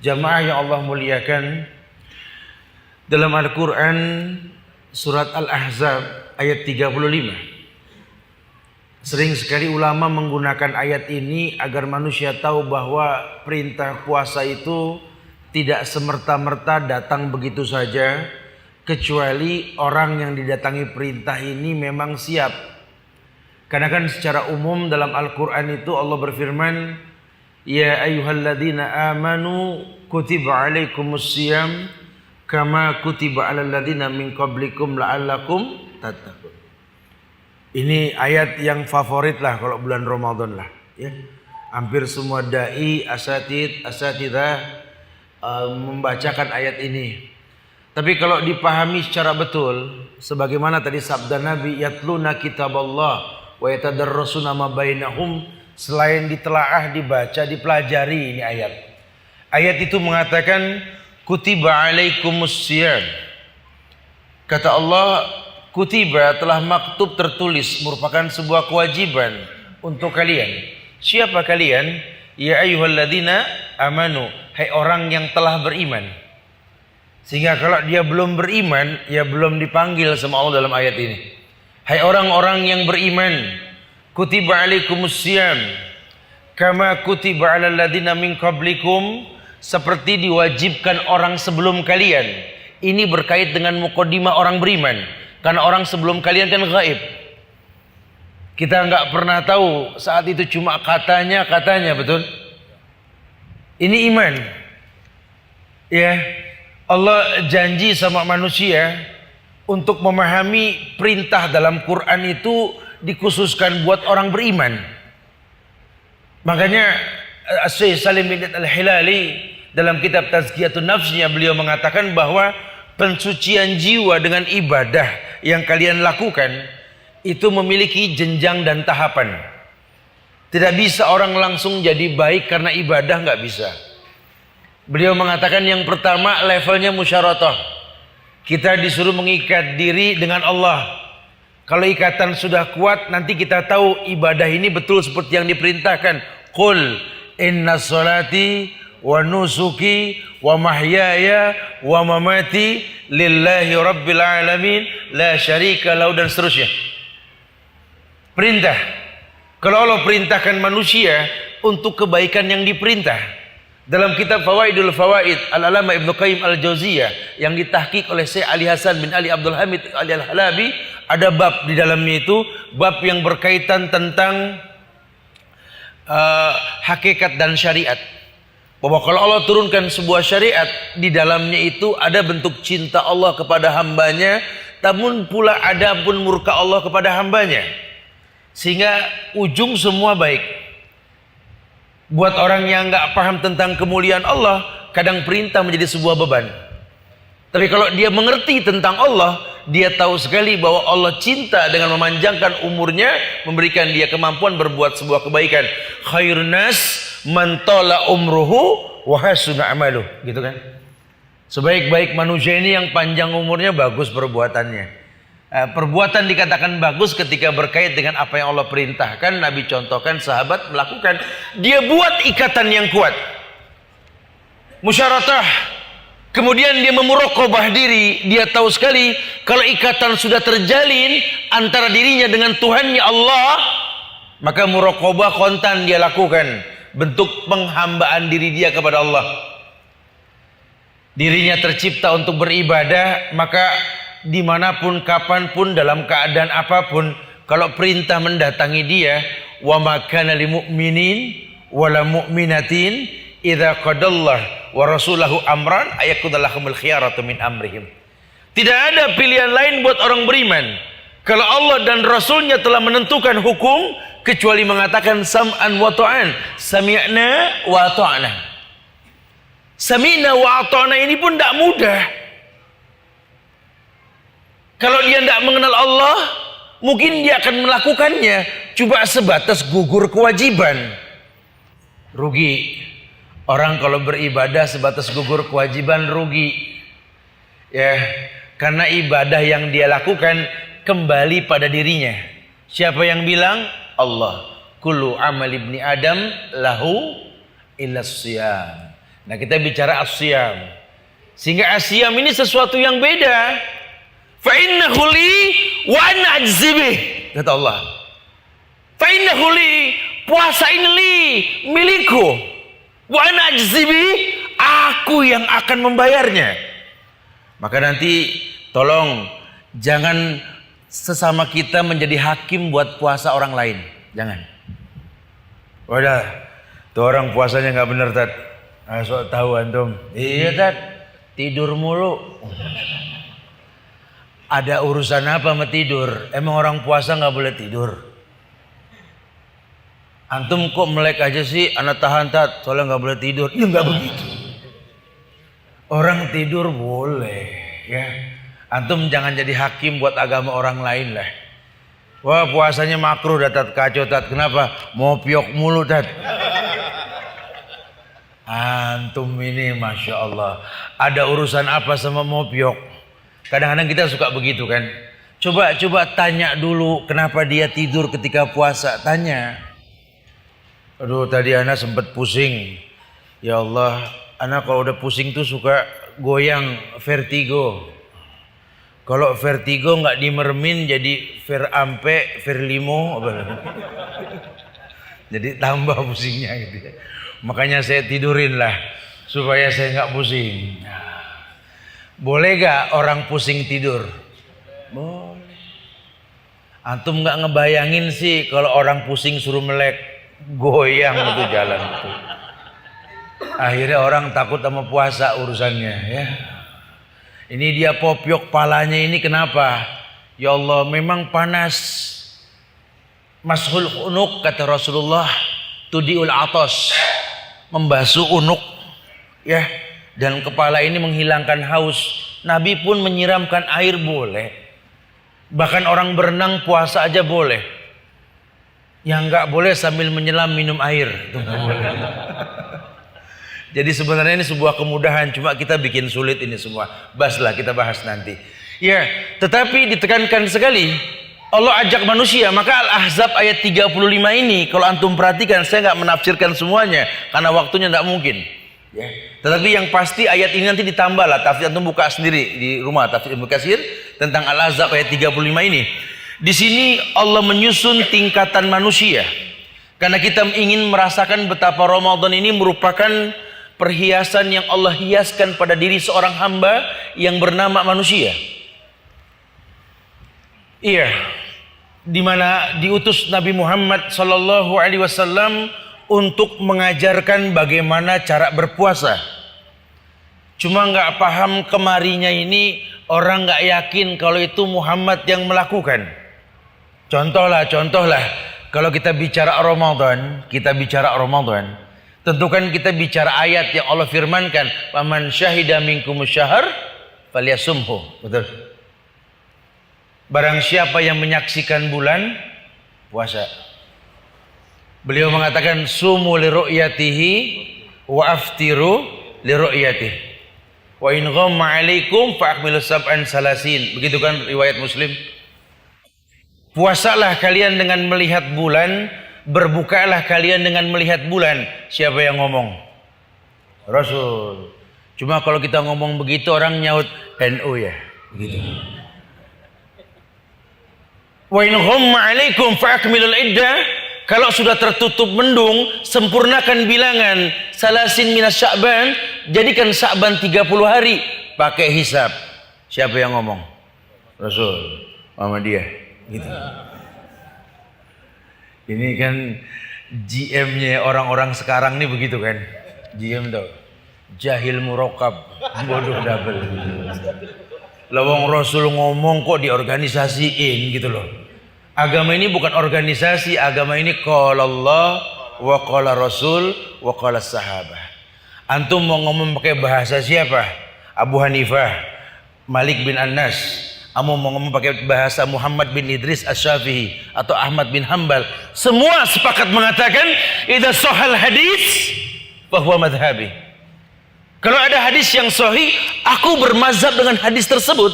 Jamaah yang Allah muliakan, dalam Al-Quran surat Al-Ahzab ayat 35, sering sekali ulama menggunakan ayat ini agar manusia tahu bahwa perintah puasa itu tidak semerta-merta datang begitu saja, kecuali orang yang didatangi perintah ini memang siap. Karena kan secara umum dalam Al-Quran itu Allah berfirman, ya ayyuhalladzina amanu kutiba alaikumusiyam kama kutiba alal ladzina min qablikum la'allakum tattaqun. Ini ayat yang favorit lah kalau bulan Ramadan lah, ya. Hampir semua dai, asatidzah membacakan ayat ini. Tapi kalau dipahami secara betul, sebagaimana tadi sabda Nabi, yatluna kitaballah wa yatadarrasuna ma bainahum, selain ditelaah, dibaca, dipelajari ini ayat. Ayat itu mengatakan kutiba alaikumusiyam. Kata Allah, kutiba telah maktub, tertulis, merupakan sebuah kewajiban untuk kalian. Siapa kalian? Ya ayyuhalladzina amanu, hai orang yang telah beriman. Sehingga kalau dia belum beriman, ya belum dipanggil sama Allah dalam ayat ini. Hai orang-orang yang beriman, kutiba alaikumusiyam kama kutiba alal ladzina min qablikum, seperti diwajibkan orang sebelum kalian. Ini berkait dengan mukadimah orang beriman, karena orang sebelum kalian kan gaib. Kita nggak pernah tahu, saat itu cuma katanya, betul? Ini iman. Ya, Allah janji sama manusia untuk memahami perintah dalam Quran itu dikhususkan buat orang beriman. Makanya Syekh Salim bin Al-Hilali dalam kitab Tazkiyatun Nafsnya beliau mengatakan bahwa pensucian jiwa dengan ibadah yang kalian lakukan itu memiliki jenjang dan tahapan. Tidak bisa orang langsung jadi baik karena ibadah, nggak bisa. Beliau mengatakan yang pertama levelnya musyaratah. Kita disuruh mengikat diri dengan Allah. Kalau ikatan sudah kuat, nanti kita tahu ibadah ini betul seperti yang diperintahkan. Qul inna sholati wa nusuki wa mahyaya wa mamati lillahi rabbil alamin la syarika lahu, dan seterusnya. Perintah. Kalau Allah perintahkan manusia untuk kebaikan yang diperintah. Dalam kitab Fawaidul Fawaid Al-Alama Ibnu Qayyim Al-Jauziyah yang ditahqiq oleh Syekh Ali Hasan bin Ali Abdul Hamid Al-Halabi, ada bab di dalamnya itu, bab yang berkaitan tentang hakikat dan syariat. Bahwa kalau Allah turunkan sebuah syariat, di dalamnya itu ada bentuk cinta Allah kepada hambanya, namun pula ada pun murka Allah kepada hambanya. Sehingga ujung semua baik. Buat orang yang nggak paham tentang kemuliaan Allah, kadang perintah menjadi sebuah beban. Tapi kalau dia mengerti tentang Allah, dia tahu sekali bahwa Allah cinta dengan memanjangkan umurnya, memberikan dia kemampuan berbuat sebuah kebaikan. Khairun nas man tala umruhu wa hasuna amaluh, gitu kan? Sebaik-baik manusia ini yang panjang umurnya, bagus perbuatannya. Perbuatan dikatakan bagus ketika berkait dengan apa yang Allah perintahkan, Nabi contohkan, sahabat melakukan. Dia buat ikatan yang kuat, musyaratah. Kemudian dia memuraqabah diri. Dia tahu sekali kalau ikatan sudah terjalin antara dirinya dengan Tuhannya Allah, maka muraqabah kontan dia lakukan, bentuk penghambaan diri dia kepada Allah. Dirinya tercipta untuk beribadah, maka dimanapun, kapanpun, dalam keadaan apapun, kalau perintah mendatangi dia, wa ma kana lil mu'minin wala mu'minatin idza qadallahu wa rasulahu amran ayakunallahumul khiyaratu min amrihim. Tidak ada pilihan lain buat orang beriman kalau Allah dan Rasulnya telah menentukan hukum, kecuali mengatakan sam'an wa ta'an, sami'na wa ta'na. Sami'na wa ta'na ini pun tidak mudah. Kalau dia tidak mengenal Allah, mungkin dia akan melakukannya cuma sebatas gugur kewajiban. Rugi. Orang kalau beribadah sebatas gugur kewajiban, rugi. Ya, karena ibadah yang dia lakukan kembali pada dirinya. Siapa yang bilang? Allah. Kullu amal ibni Adam lahu illa siyam. Nah, kita bicara as-siyam. Sehingga as-siyam ini sesuatu yang beda. Fa innahu li wa ana ajzi bih, kata Allah. Fa innahu li, puasa ini li, milikku. Wa ana ajzi bih, aku yang akan membayarnya. Maka nanti tolong jangan sesama kita menjadi hakim buat puasa orang lain. Jangan. Wadah, tuh orang puasanya nggak bener, Tat. Sok tahu antum. Iya, Tat. Tidur mulu. Ada urusan apa sama tidur? Emang orang puasa nggak boleh tidur? Antum kok melek aja sih? Anak tahan, Tat, soalnya nggak boleh tidur. Ya nggak begitu. Orang tidur boleh, ya. Antum jangan jadi hakim buat agama orang lain lah. Wah, puasanya makruh, Tat, kacau, Tat. Kenapa? Mau piok mulu, Tat. Antum ini Masya Allah, ada urusan apa sama mau piok? Kadang-kadang kita suka begitu kan. Coba tanya dulu kenapa dia tidur ketika puasa. Tanya. Aduh, tadi anak sempat pusing. Ya Allah, anak kalau udah pusing tuh suka goyang, vertigo. Kalau vertigo nggak dimermin jadi verampe, verlimo. Jadi tambah pusingnya gitu ya. Makanya saya tidurin lah supaya saya nggak pusing. Boleh gak orang pusing tidur? Boleh. Antum gak ngebayangin sih kalau orang pusing suruh melek, goyang itu jalan itu. Akhirnya orang takut sama puasa urusannya ya. Ini dia popiok palanya ini kenapa? Ya Allah, memang panas. Mashul unuk kata Rasulullah, tudiul atos, membasuh unuk ya. Dan kepala ini menghilangkan haus. Nabi pun menyiramkan air boleh. Bahkan orang berenang puasa aja boleh. Yang nggak boleh sambil menyelam minum air. Itu nggak boleh. Jadi sebenarnya ini sebuah kemudahan. Cuma kita bikin sulit ini semua. Baslah, kita bahas nanti. Ya, tetapi ditekankan sekali. Allah ajak manusia. Maka Al-Ahzab ayat 35 ini, kalau antum perhatikan, saya nggak menafsirkan semuanya. Karena waktunya nggak mungkin. Ya. Tetapi yang pasti ayat ini nanti ditambah lah, tafsir antum buka sendiri di rumah, tafsir Ibnu Katsir tentang Al-Ahzab ayat 35 ini. Di sini Allah menyusun tingkatan manusia. Karena kita ingin merasakan betapa Ramadan ini merupakan perhiasan yang Allah hiaskan pada diri seorang hamba yang bernama manusia. Iya. Di mana diutus Nabi Muhammad sallallahu alaihi wasallam untuk mengajarkan bagaimana cara berpuasa. Cuma nggak paham kemarinya ini, orang nggak yakin kalau itu Muhammad yang melakukan. Contoh lah, kalau kita bicara Ramadan, tentu kan kita bicara ayat yang Allah firmankan, "Faman syahida minkumus syahr falyasumhu." Betul. Barang siapa yang menyaksikan bulan, puasa. Beliau mengatakan sumu li ru'yatihi wa aftiru li ru'yatihi. Wa in ghamma 'alaikum fa akmilu sab'an salasin. Begitu kan riwayat Muslim. Puasalah kalian dengan melihat bulan, berbukalah kalian dengan melihat bulan. Siapa yang ngomong? Rasul. Cuma kalau kita ngomong begitu orang nyaut NU ya, begitu. Wa in ghamma 'alaikum fa akmilul iddah. Kalau sudah tertutup mendung, sempurnakan bilangan salasin minas Sya'ban, jadikan Sya'ban 30 hari, pakai hisab. Siapa yang ngomong? Rasul. Muhammadiyah gitu. Ini kan GM-nya orang-orang sekarang nih begitu kan. GM tuh jahil murokab, bodoh double. Lawang Rasul ngomong kok diorganisasiin gitu loh. Agama ini bukan organisasi, agama ini qala Allah wa qala Rasul wa qala sahabah. Antum mau ngomong pakai bahasa siapa? Abu Hanifah, Malik bin Anas. Kamu mau ngomong pakai bahasa Muhammad bin Idris Asy-Syafi'i atau Ahmad bin Hanbal. Semua sepakat mengatakan idza shahal hadis fa huwa madhhabi. Kalau ada hadis yang sahih, aku bermazhab dengan hadis tersebut.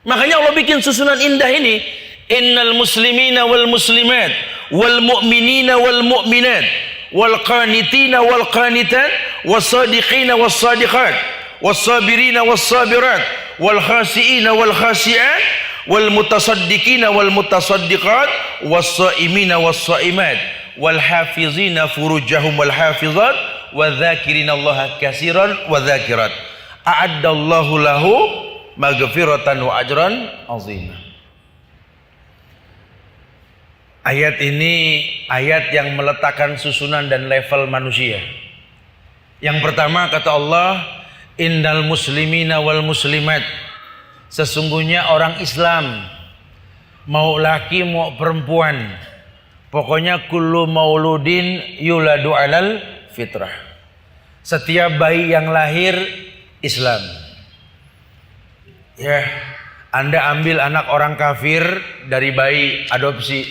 Makanya Allah bikin susunan indah ini. Innal muslimina wal muslimat wal mu'minina wal mu'minat wal qanitina wal qanitat was-sadiqina was-sadiqat was-sabirina was-sabirat wal khashiina wal khashiat wal mutasaddiqina wal mutasaddiqat was-shaimina was-shaimat wal hafizina furujahum wal hafizat wadh-dhakirina Allaha katsiran wadh-dhakirat a'addallahu lahu maghfiratan wa ajran 'azima. Ayat ini ayat yang meletakkan susunan dan level manusia. Yang pertama kata Allah, innal muslimina wal muslimat, sesungguhnya orang Islam, mau laki mau perempuan, pokoknya kullu mauludin yuladu alal fitrah, setiap bayi yang lahir Islam. Ya, Anda ambil anak orang kafir dari bayi adopsi,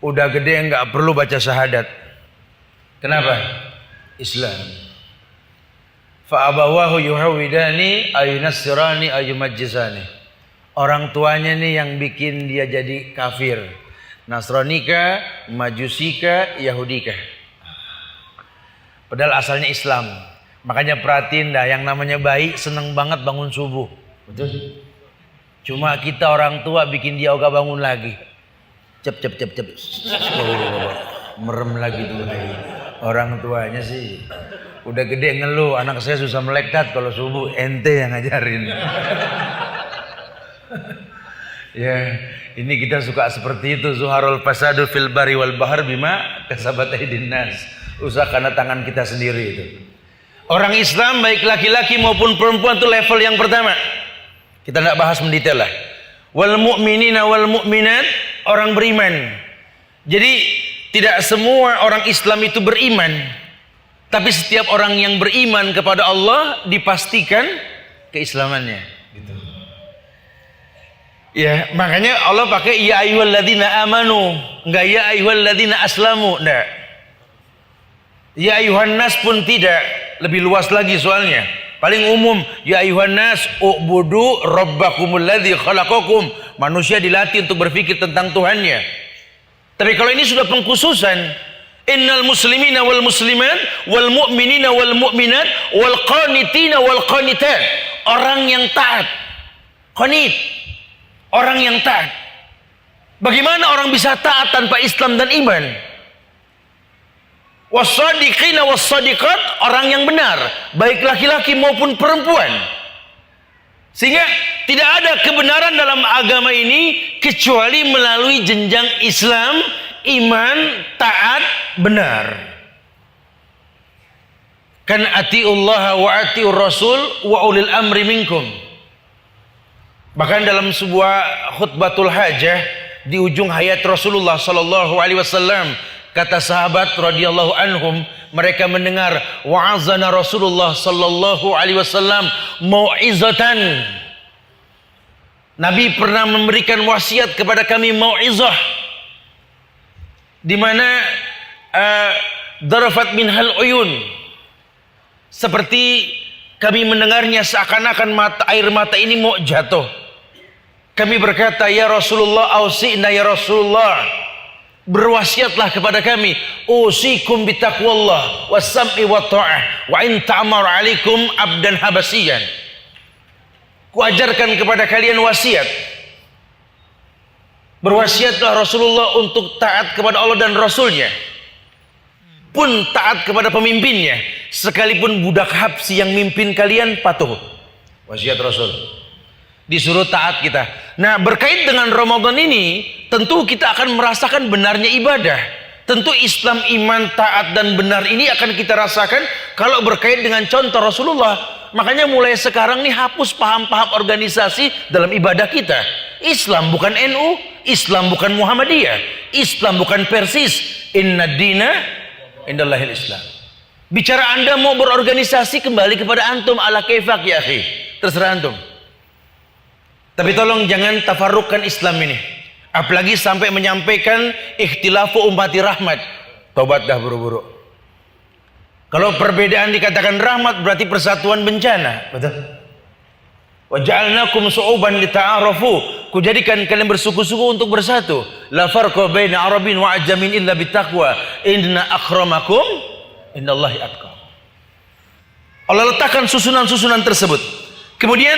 udah gede nggak perlu baca syahadat. Kenapa? Islam. Fa abawahu yuhawidani ayunassirani ayumajjisani. Orang tuanya nih yang bikin dia jadi kafir. Nasranika, Majusika, Yahudika. Padahal asalnya Islam. Makanya perhatiin dah, yang namanya bayi seneng banget bangun subuh. Betul? Cuma kita orang tua bikin dia ogah bangun lagi. Cep. Merem lagi tuh bayi. Orang tuanya sih udah gede ngeluh, anak saya susah melekat kalau subuh, ente yang ngajarin. Ya, ini kita suka seperti itu. Zuharul fasadu fil bari wal bahar bima kasabat aydin nas. Usaha karena tangan kita sendiri itu. Orang Islam baik laki-laki maupun perempuan itu level yang pertama. Kita tidak bahas mendetail lah. Wal mu'minina wal mu'minat, orang beriman. Jadi tidak semua orang Islam itu beriman, tapi setiap orang yang beriman kepada Allah dipastikan keislamannya. Gitu. Ya, makanya Allah pakai ya ayyuhalladzina amanu, enggak ya ayyuhalladzina aslamu, enggak. Ya ayyuhan nas pun tidak, lebih luas lagi soalnya. Paling umum, ya ayuhan nas u'budu rabbakumul ladzi khalaqakum. Manusia dilatih untuk berpikir tentang Tuhannya. Tapi kalau ini sudah pengkhususan, innal muslimina wal muslimat wal mu'minina wal mu'minat wal qanitina wal qanitat, orang yang taat. Qanit, orang yang taat. Bagaimana orang bisa taat tanpa Islam dan iman? Was-sadiqina was-sadiqat, orang yang benar, baik laki-laki maupun perempuan. Sehingga tidak ada kebenaran dalam agama ini kecuali melalui jenjang Islam, iman, taat, benar. Kan atiullaha wa atiur rasul wa ulil amri minkum. Bahkan dalam sebuah khutbatul hajah di ujung hayat Rasulullah sallallahu alaihi wasallam, kata sahabat radhiyallahu anhum, mereka mendengar wa'azana Rasulullah sallallahu alaihi wasallam mau'izatan. Nabi pernah memberikan wasiat kepada kami mau'izah, di mana darafat minhal uyun, seperti kami mendengarnya seakan-akan air mata ini mau jatuh. Kami berkata, ya Rasulullah, ausi'na ya Rasulullah, berwasiatlah kepada kami, usikum bitaqwallah was-sam'i wat ta'ah wa in ta'amar 'alaikum abdan habasiyan. Kuajarkan kepada kalian wasiat. Berwasiatlah Rasulullah untuk taat kepada Allah dan Rasulnya, pun taat kepada pemimpinnya, sekalipun budak Habsi yang mimpin kalian patuh. Wasiat Rasul. Disuruh taat kita. Nah, berkait dengan Ramadan ini, tentu kita akan merasakan benarnya ibadah. Tentu Islam, iman, taat dan benar ini akan kita rasakan kalau berkait dengan contoh Rasulullah. Makanya mulai sekarang nih hapus paham-paham organisasi dalam ibadah kita. Islam bukan NU, Islam bukan Muhammadiyah, Islam bukan Persis. Inna dina indallahil Islam. Bicara Anda mau berorganisasi, kembali kepada antum, ala kaifak ya akhi, terserah antum. Tapi tolong jangan tafarruqkan Islam ini. Apalagi sampai menyampaikan ikhtilafu ummati rahmat. Tobat dah buru-buru. Kalau perbedaan dikatakan rahmat, berarti persatuan bencana. Betul? Wa ja'alnakum syu'uban lita'arafu. Kujadikan kalian bersuku-suku untuk bersatu. La farqa baina Arabin wa ajamin illa bittaqwa. Inna akramakum indallahi atqakum. Allah letakkan susunan-susunan tersebut. Kemudian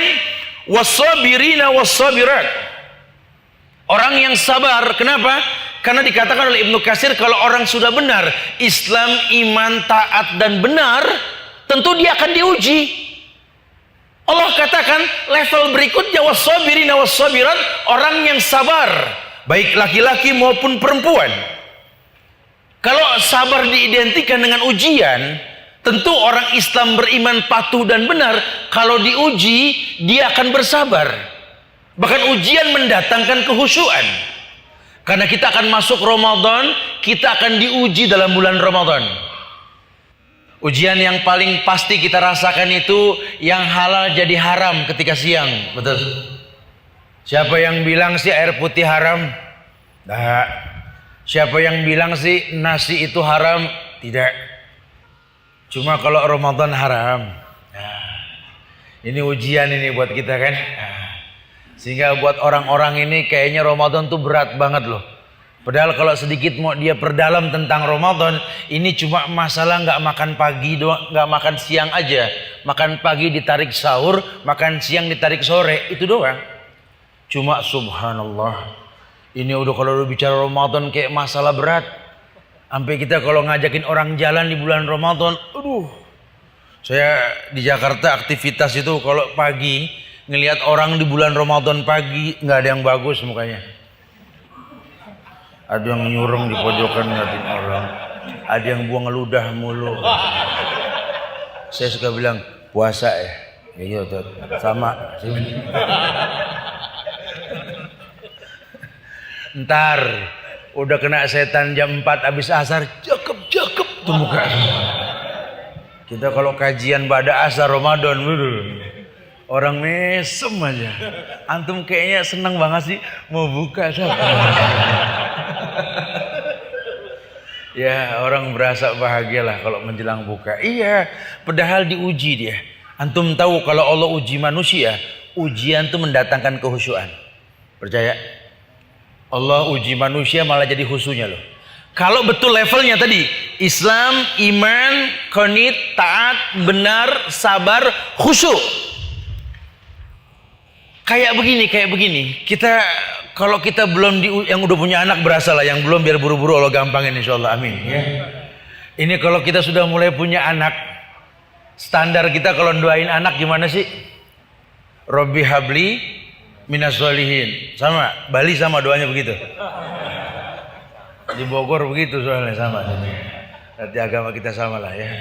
was-sabirina was-sabirat. Orang yang sabar. Kenapa? Karena dikatakan oleh Ibnu Katsir kalau orang sudah benar Islam, iman, taat dan benar, tentu dia akan diuji. Allah katakan level berikutnya was-sabirina was-sabirat, orang yang sabar, baik laki-laki maupun perempuan. Kalau sabar diidentikan dengan ujian, tentu orang Islam beriman patuh dan benar, kalau diuji dia akan bersabar. Bahkan ujian mendatangkan kehusyuan. Karena kita akan masuk Ramadan, kita akan diuji dalam bulan Ramadan. Ujian yang paling pasti kita rasakan itu yang halal jadi haram ketika siang. Betul. Siapa yang bilang sih air putih haram? Tidak. Siapa yang bilang sih nasi itu haram? Tidak. Cuma kalau Ramadan haram. Nah, ini ujian ini buat kita kan. Sehingga buat orang-orang ini kayaknya Ramadan tuh berat banget loh. Padahal kalau sedikit mau dia perdalam tentang Ramadan, ini cuma masalah nggak makan pagi doang, nggak makan siang aja. Makan pagi ditarik sahur, makan siang ditarik sore, itu doang. Cuma subhanallah, ini udah kalau udah bicara Ramadan kayak masalah berat. Sampai kita kalau ngajakin orang jalan di bulan Ramadan, aduh. Saya di Jakarta aktivitas itu kalau pagi ngelihat orang di bulan Ramadan pagi nggak ada yang bagus mukanya. Ada yang nyurung di pojokan ngeliatin orang, ada yang buang ludah mulu. Saya suka bilang puasa ya, iya tuh sama. Ntar udah kena setan jam 4 habis asar, cakep tuh muka. Kita kalau kajian pada asar Ramadan, orang mesem aja. Antum kayaknya senang banget sih mau buka siapa? Ya orang berasa bahagia lah kalau menjelang buka. Iya, padahal diuji dia. Antum tahu kalau Allah uji manusia, ujian itu mendatangkan kehusyuan. Percaya? Allah uji manusia malah jadi khusyunya loh. Kalau betul levelnya tadi Islam, iman, qanit, taat, benar, sabar, khusyuk. Kayak begini. Kita kalau kita belum yang udah punya anak berasa lah, yang belum biar buru-buru Allah gampangin insyaallah, amin ya. Ini kalau kita sudah mulai punya anak, standar kita kalau doain anak gimana sih? Robbi habli minas sholihin. Sama, Bali sama doanya begitu. Di Bogor begitu soalnya sama. Nanti agama kita sama lah ya.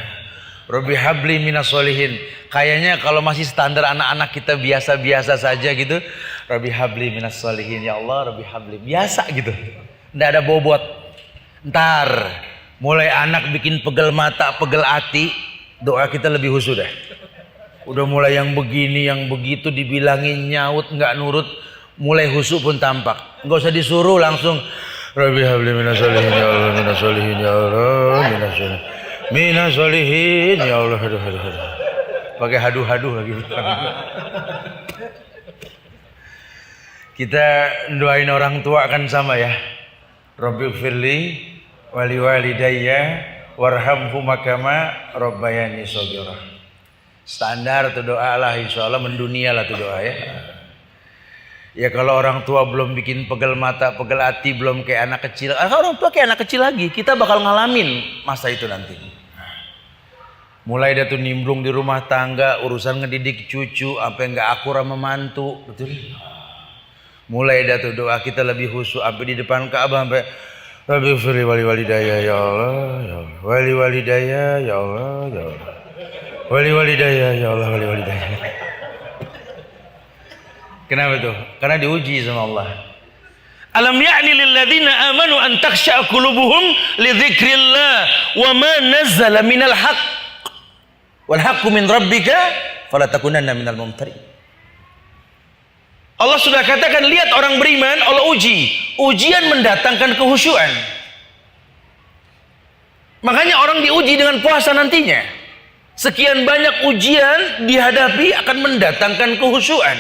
Robbi habli minas sholihin. Kayaknya kalau masih standar anak-anak kita biasa-biasa saja gitu, Robbi habli minas sholihin, ya Allah Robbi habli, biasa gitu, nggak ada bobot. Ntar mulai anak bikin pegel mata, pegel hati, doa kita lebih khusyuk dah. Udah mulai yang begini, yang begitu dibilangin nyaut nggak nurut, mulai khusyuk pun tampak. Nggak usah disuruh, langsung Robbi habli minas sholihin, ya Allah minas sholihin, ya Allah minas sholihin, ya Allah. Aduh. Pakai haduh lagi. Kita doain orang tua kan sama ya. Rabbighfirli wali walidayya warhamhuma kama rabbayani shaghira. Standar tuh doa lah, insyaallah mendunia lah tuh doa ya. Ya kalau orang tua belum bikin pegel mata, pegel hati, belum kayak anak kecil. Orang tua kayak anak kecil lagi, kita bakal ngalamin masa itu nanti. Mulai dah tuh nimbrung di rumah tangga, urusan ngedidik cucu, sampai nggak akur sama mantu, betul? Mulai dah tuh doa kita lebih khusyuk, sampai di depan Ka'bah sampai Rabbighfirli wali walidayya ya Allah, ya Allah. Wali walidayya ya Allah, ya Allah. Wali walidayya ya Allah, wali walidayya. Kenapa tuh? Karena diuji sama Allah. Alam ya'ni lil ladzina amanu an takhsha'a qulubuhum li dzikrillah wa ma nazzala minal haqq. Wal haqqu min rabbika fala takunanna minal mumtarin. Allah sudah katakan, lihat orang beriman Allah uji. Ujian mendatangkan kehusyuan. Makanya orang diuji dengan puasa nantinya. Sekian banyak ujian dihadapi akan mendatangkan kehusyuan.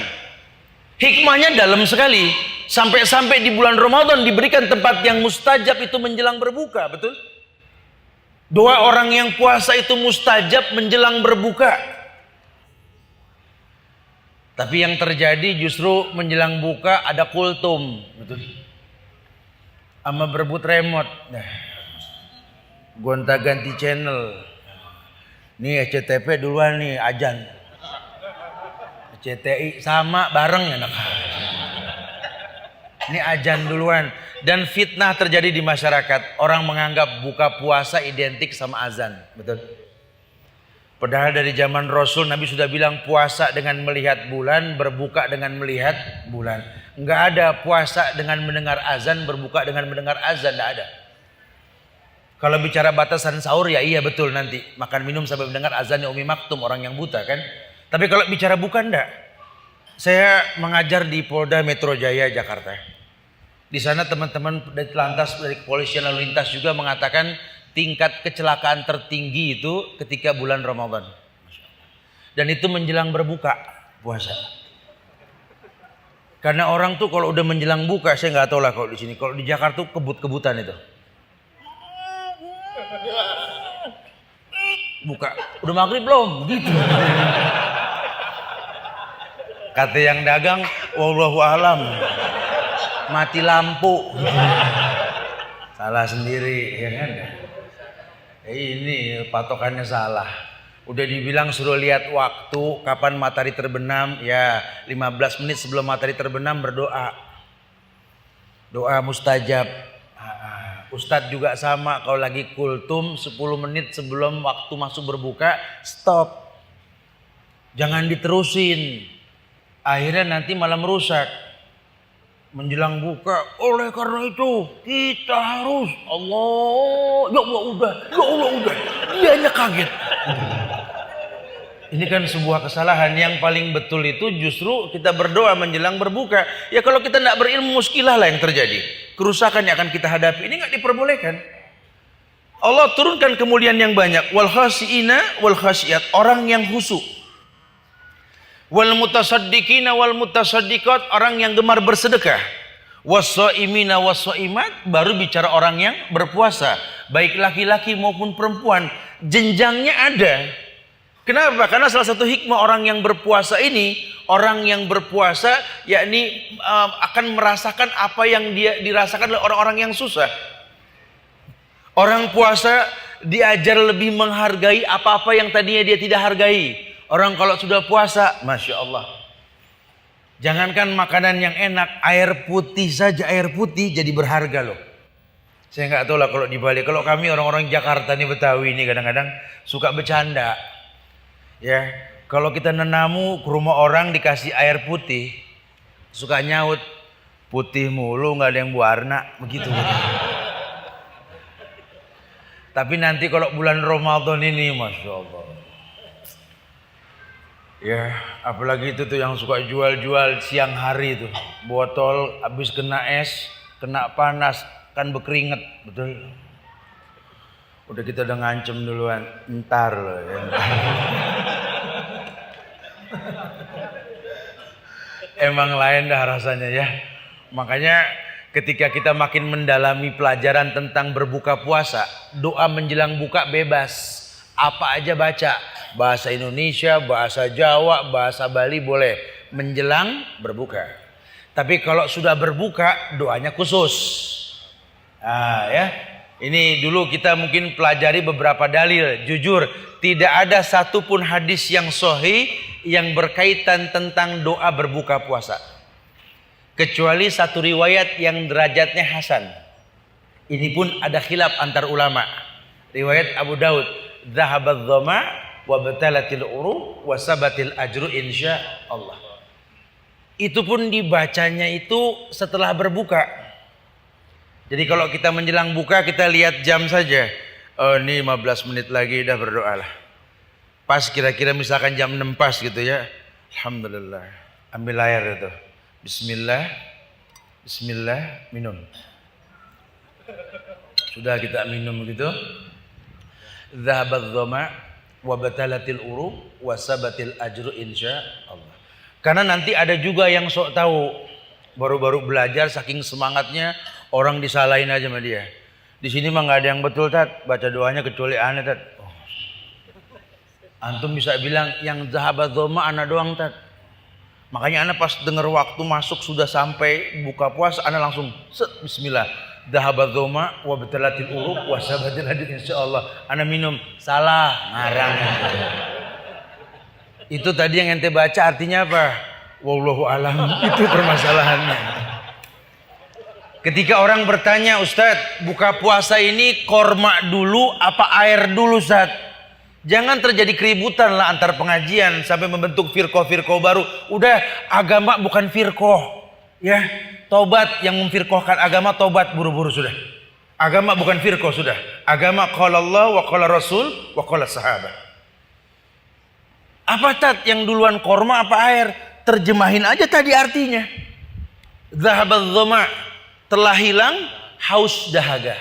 Hikmahnya dalam sekali. Sampai-sampai di bulan Ramadan diberikan tempat yang mustajab itu menjelang berbuka, betul? Doa orang yang puasa itu mustajab menjelang berbuka. Tapi yang terjadi justru menjelang buka ada kultum, betul? Sama berebut remote. Nah, gonta-ganti channel. Nih SCTV duluan nih ajan. CTI sama bareng enak. Ini ajan duluan. Dan fitnah terjadi di masyarakat. Orang menganggap buka puasa identik sama azan. Betul? Padahal dari zaman Rasul Nabi sudah bilang puasa dengan melihat bulan, berbuka dengan melihat bulan. Enggak ada puasa dengan mendengar azan, berbuka dengan mendengar azan, enggak ada. Kalau bicara batasan sahur ya iya betul nanti. Makan minum sampai mendengar azannya Umi Maktum, orang yang buta kan. Tapi kalau bicara bukan enggak. Saya mengajar di Polda Metro Jaya Jakarta. Di sana teman-teman dari lantas dari kepolisian lalu lintas juga mengatakan tingkat kecelakaan tertinggi itu ketika bulan Ramadan. Dan itu menjelang berbuka puasa. Karena orang tuh kalau udah menjelang buka, saya nggak tahu lah kalau di sini. Kalau di Jakarta tuh kebut-kebutan itu. Buka, udah maghrib belum? Gitu. Kata yang dagang, wallahu alam, mati lampu. Salah sendiri, ya kan? Ini patokannya salah. Udah dibilang suruh lihat waktu, kapan matahari terbenam, ya 15 menit sebelum matahari terbenam berdoa. Doa mustajab. Ustadz juga sama, kalau lagi kultum 10 menit sebelum waktu masuk berbuka, stop. Jangan diterusin. Akhirnya nanti malah merusak. Menjelang buka, oleh karena itu kita harus ya Allah udah. Dianya kaget. Ini kan sebuah kesalahan. Yang paling betul itu justru kita berdoa menjelang berbuka. Ya kalau kita tidak berilmu muskilah lah yang terjadi. Kerusakan yang akan kita hadapi ini nggak diperbolehkan. Allah turunkan kemuliaan yang banyak. Wal khasiina wal khasiat, orang yang khusyuk. Wal mutasaddiqina wal mutasaddiqat, orang yang gemar bersedekah. Was-shaimina was-shaimat, baru bicara orang yang berpuasa, baik laki-laki maupun perempuan. Jenjangnya ada. Kenapa? Karena salah satu hikmah orang yang berpuasa ini, orang yang berpuasa yakni akan merasakan apa yang dia dirasakan oleh orang-orang yang susah. Orang puasa diajar lebih menghargai apa-apa yang tadinya dia tidak hargai. Orang kalau sudah puasa, Masya Allah. Jangankan makanan yang enak, air putih saja, air putih jadi berharga loh. Saya nggak tahu lah kalau di Bali. Kalau kami orang-orang Jakarta nih, Betawi ini kadang-kadang suka bercanda. Ya, kalau kita nenamu ke rumah orang dikasih air putih, suka nyaut, putih mulu nggak ada yang berwarna, begitu. Tapi nanti kalau bulan Ramadan ini, Masya Allah. Ya, apalagi itu tuh yang suka jual-jual siang hari itu. Botol habis kena es, kena panas, kan berkeringat, betul. Udah kita udah ngancem duluan, entar loh ya. Emang lain dah rasanya ya. Makanya ketika kita makin mendalami pelajaran tentang berbuka puasa, doa menjelang buka bebas. Apa aja baca. Bahasa Indonesia, bahasa Jawa, bahasa Bali boleh menjelang berbuka. Tapi kalau sudah berbuka doanya khusus. Nah, ya. Ini dulu kita mungkin pelajari beberapa dalil. Jujur, tidak ada satupun hadis yang sahih yang berkaitan tentang doa berbuka puasa. Kecuali satu riwayat yang derajatnya hasan. Ini pun ada khilaf antar ulama. Riwayat Abu Daud, "Dhahabadz dhama wa batalatil uru wa sabatil ajru insya Allah." Itu pun dibacanya itu setelah berbuka. Jadi kalau kita menjelang buka kita lihat jam saja. Oh ini 15 menit lagi dah berdoalah. Pas kira-kira misalkan jam 6 pas gitu ya. Alhamdulillah. Ambil air itu. Bismillah. Bismillah, minum. Sudah kita minum gitu. Dhahabadz dhama wa batalatil uru wa sabatil ajru insya Allah. Karena nanti ada juga yang sok tahu, baru-baru belajar saking semangatnya orang disalahin aja sama dia. Di sini mah nggak ada yang betul tat, baca doanya kecuali aneh tat. Oh. Antum bisa bilang yang zahabat dhoma ana doang tat. Makanya ana pas dengar waktu masuk sudah sampai buka puasa, ana langsung set bismillah. Zahabat dhoma wa batalatil uruq wa sabatil hadid insyaallah. Ana minum salah ngarang. Itu tadi yang ente baca artinya apa? Wallahu alam. Itu permasalahannya. Ketika orang bertanya, Ustadz, buka puasa ini korma dulu apa air dulu, Ustadz? Jangan terjadi keributan lah antar pengajian sampai membentuk firqah-firqah baru. Udah, agama bukan firqah. Ya, tobat yang memfirqahkan agama, tobat buru-buru sudah. Agama bukan firqah sudah. Agama qala Allah wa qala Rasul wa qala sahabat. Apa tat yang duluan korma apa air? Terjemahin aja tadi artinya. Zahabadz dhama, telah hilang haus dahaga.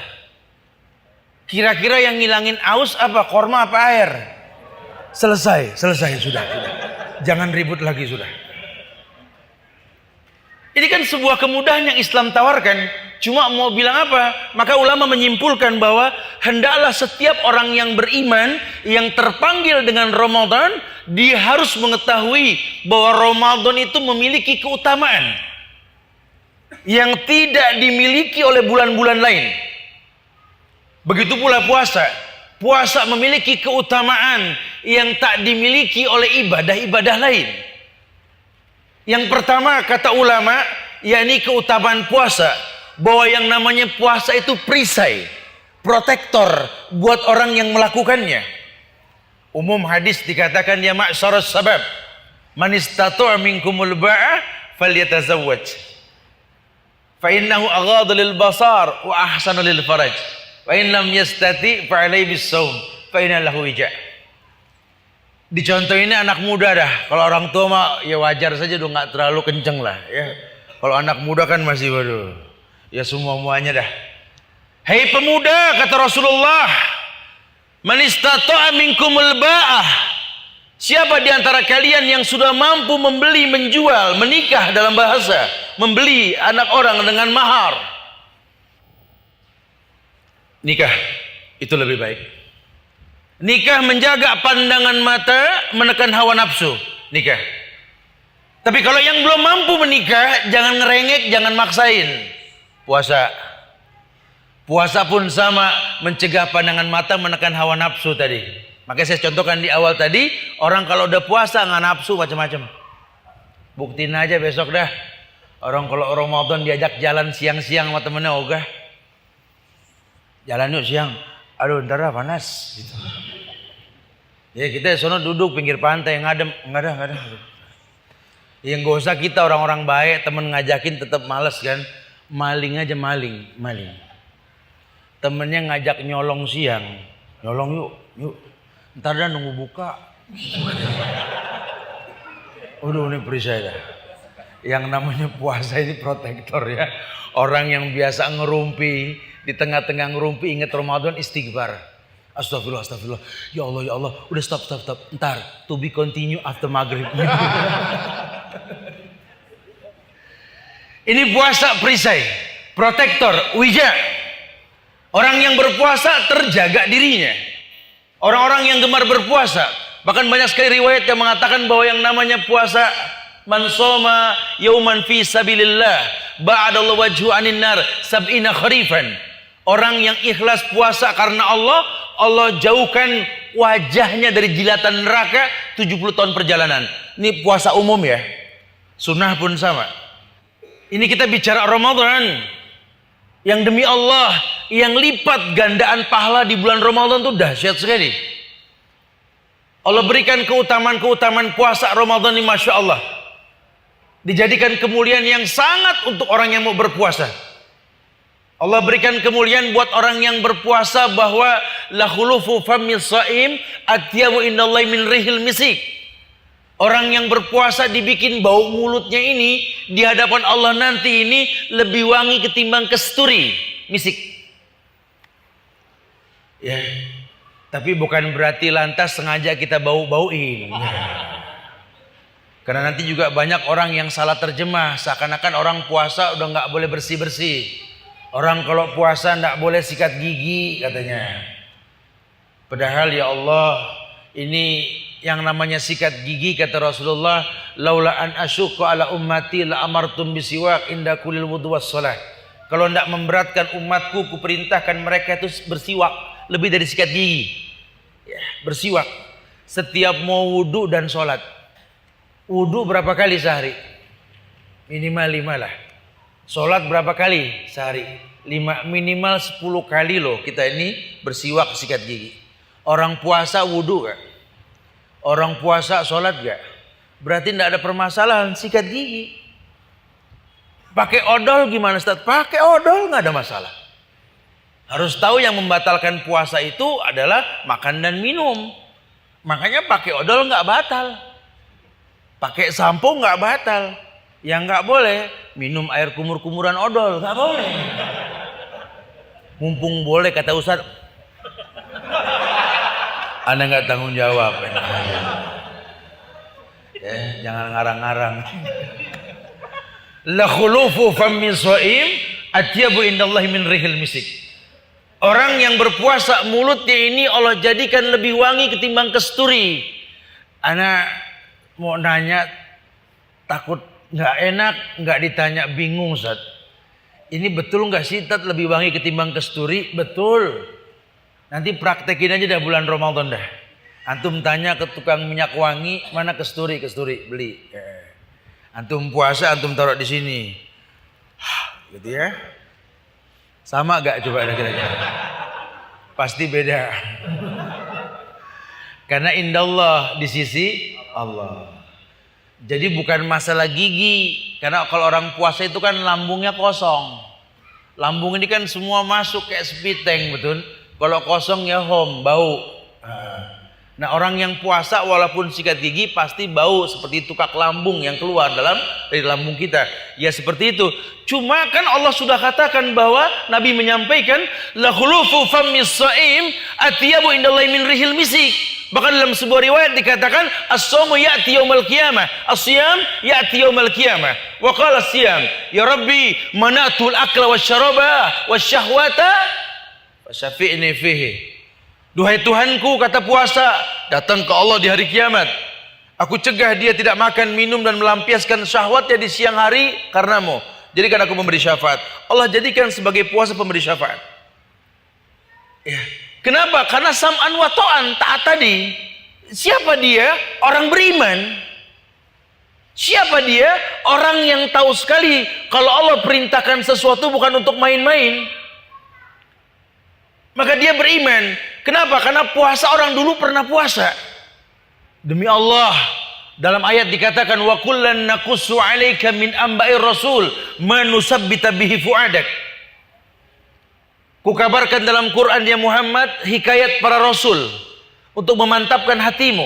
Kira-kira yang ngilangin haus apa? Korma apa air? Selesai sudah. Jangan ribut lagi sudah. Ini kan sebuah kemudahan yang Islam tawarkan. Cuma mau bilang apa? Maka ulama menyimpulkan bahwa hendaklah setiap orang yang beriman yang terpanggil dengan Ramadan, dia harus mengetahui bahwa Ramadan itu memiliki keutamaan yang tidak dimiliki oleh bulan-bulan lain. Begitu pula puasa. Puasa memiliki keutamaan yang tak dimiliki oleh ibadah-ibadah lain. Yang pertama kata ulama, yakni keutamaan puasa, bahwa yang namanya puasa itu perisai, protektor buat orang yang melakukannya. Umum hadis dikatakan ya ma'syaras sabab, man istata'a minkumul ba'a falyatazawwaj. Fa innahu aghadhu lil basar wa ahsanu lil faraj. Wa in lam yastati fa alayhi bis shaum fa inna lahu wija'. Dicontoh ini anak muda dah. Kalau orang tua mah ya wajar saja udah nggak terlalu kenceng lah ya. Kalau anak muda kan masih waduh. Ya semua-muanya dah. Hei pemuda, kata Rasulullah, man istata'a minkumul ba'ah. Siapa di antara kalian yang sudah mampu membeli, menjual, menikah dalam bahasa, membeli anak orang dengan mahar. Nikah itu lebih baik. Nikah menjaga pandangan mata, menekan hawa nafsu. Nikah. Tapi kalau yang belum mampu menikah, jangan ngerengek, jangan maksain. Puasa. Puasa pun sama, mencegah pandangan mata, menekan hawa nafsu tadi. Makanya saya contohkan di awal tadi, orang kalau udah puasa nggak nafsu macam-macam. Buktiin aja besok dah. Orang kalau Ramadan diajak jalan siang-siang sama temennya, ogah. Jalan yuk siang. Aduh ntar dah panas gitu. Ya kita sono duduk pinggir pantai ngadem, nggak ada. Yang gak usah kita orang-orang baik, temen ngajakin tetap males kan. Maling aja maling. Temennya ngajak nyolong siang, nyolong yuk. Ntar dah nunggu buka. Udah ini perisai dah. Yang namanya puasa ini protektor ya. Orang yang biasa ngerumpi, di tengah-tengah ngerumpi ingat Ramadan istighfar. Astagfirullah. Ya Allah. Udah stop. Ntar, to be continue after maghrib. Ini puasa perisai, protektor, wija. Orang yang berpuasa terjaga dirinya. Orang-orang yang gemar berpuasa, bahkan banyak sekali riwayat yang mengatakan bahwa yang namanya puasa, man shoma yauman fi sabilillah ba'adallahu wajhu anin nar sab'ina kharifan. Orang yang ikhlas puasa karena Allah jauhkan wajahnya dari jilatan neraka 70 tahun perjalanan. Ini puasa umum ya. Sunnah pun sama. Ini kita bicara Ramadan. Yang demi Allah, yang lipat gandaan pahala di bulan Ramadan itu dahsyat sekali. Allah berikan keutamaan puasa Ramadan ini, Masya Allah. Dijadikan kemuliaan yang sangat untuk orang yang mau berpuasa. Allah berikan kemuliaan buat orang yang berpuasa bahwa la khulufu famil shaim atyabu indallahi min rihil misik. Orang yang berpuasa dibikin bau mulutnya ini di hadapan Allah nanti ini lebih wangi ketimbang kesturi, misik. Ya. Tapi bukan berarti lantas sengaja kita bau-bauin. Karena nanti juga banyak orang yang salah terjemah, seakan-akan orang puasa udah nggak boleh bersih-bersih. Orang kalau puasa nggak boleh sikat gigi katanya. Padahal ya Allah, ini yang namanya sikat gigi kata Rasulullah, laula an asyqa ala ummati la amartum bisiwak inda kulil wudu was shalah. Kalau tidak memberatkan umatku, kuperintahkan mereka itu bersiwak lebih dari sikat gigi. Ya, bersiwak setiap mau wudu dan sholat. Wudu berapa kali sehari? Minimal 5 lah. Sholat berapa kali sehari? 5, minimal 10 kali loh kita ini bersiwak sikat gigi. Orang puasa wudu gak? Orang puasa sholat gak? Berarti tidak ada permasalahan sikat gigi. Pakai odol gimana Ustaz? Pakai odol nggak ada masalah. Harus tahu yang membatalkan puasa itu adalah makan dan minum. Makanya pakai odol nggak batal. Pakai sampo nggak batal. Yang nggak boleh minum air kumur-kumuran odol, nggak boleh. Mumpung boleh kata Ustaz, Anda nggak tanggung jawab. Ya, jangan ngarang-ngarang. La khulufu fammi shaim atyabu indallahi min rihil misik. Orang yang berpuasa mulutnya ini Allah jadikan lebih wangi ketimbang kesturi. Ana mau nanya, takut nggak enak, nggak ditanya bingung Ustaz. Ini betul nggak sih Tat lebih wangi ketimbang kesturi? Betul. Nanti praktekin aja dah bulan Ramadan dah. Antum tanya ke tukang minyak wangi, mana kesturi beli. Antum puasa, antum taruh di sini, gitu ya. Sama gak coba kira-kira? Pasti beda. Karena indallah di sisi Allah. Jadi bukan masalah gigi. Karena kalau orang puasa itu kan lambungnya kosong. Lambung ini kan semua masuk kayak sepiteng, betul? Kalau kosong ya bau. Nah orang yang puasa walaupun sikat gigi pasti bau seperti tukak lambung yang keluar dari lambung kita. Ya seperti itu. Cuma kan Allah sudah katakan bahwa Nabi menyampaikan la khulufu fammis shaim atyabu indallahi min rihil misik. Bahkan dalam sebuah riwayat dikatakan as-shaumu ya'ti yaumal qiyamah, as-shiyam ya'ti yaumal qiyamah. Wa qala as-shiyam ya rabbi manatul akla wasyaraba wasyahwata fasyafi'ni fihi. Duhai Tuhanku, kata puasa, datang ke Allah di hari kiamat. Aku cegah dia tidak makan, minum dan melampiaskan syahwatnya di siang hari karenamu. Jadikan aku memberi syafaat. Allah jadikan sebagai puasa pemberi syafaat. Ya. Kenapa? Karena sam'an wa ta'an, taat tadi. Siapa dia? Orang beriman. Siapa dia? Orang yang tahu sekali kalau Allah perintahkan sesuatu bukan untuk main-main. Maka dia beriman. Kenapa? Karena puasa orang dulu pernah puasa. Demi Allah, dalam ayat dikatakan wa kullan naqussu 'alaika min amba'ir rasul ma nusabbita bihi fu'adak. Kukabarkan dalam Quran ya Muhammad hikayat para rasul untuk memantapkan hatimu.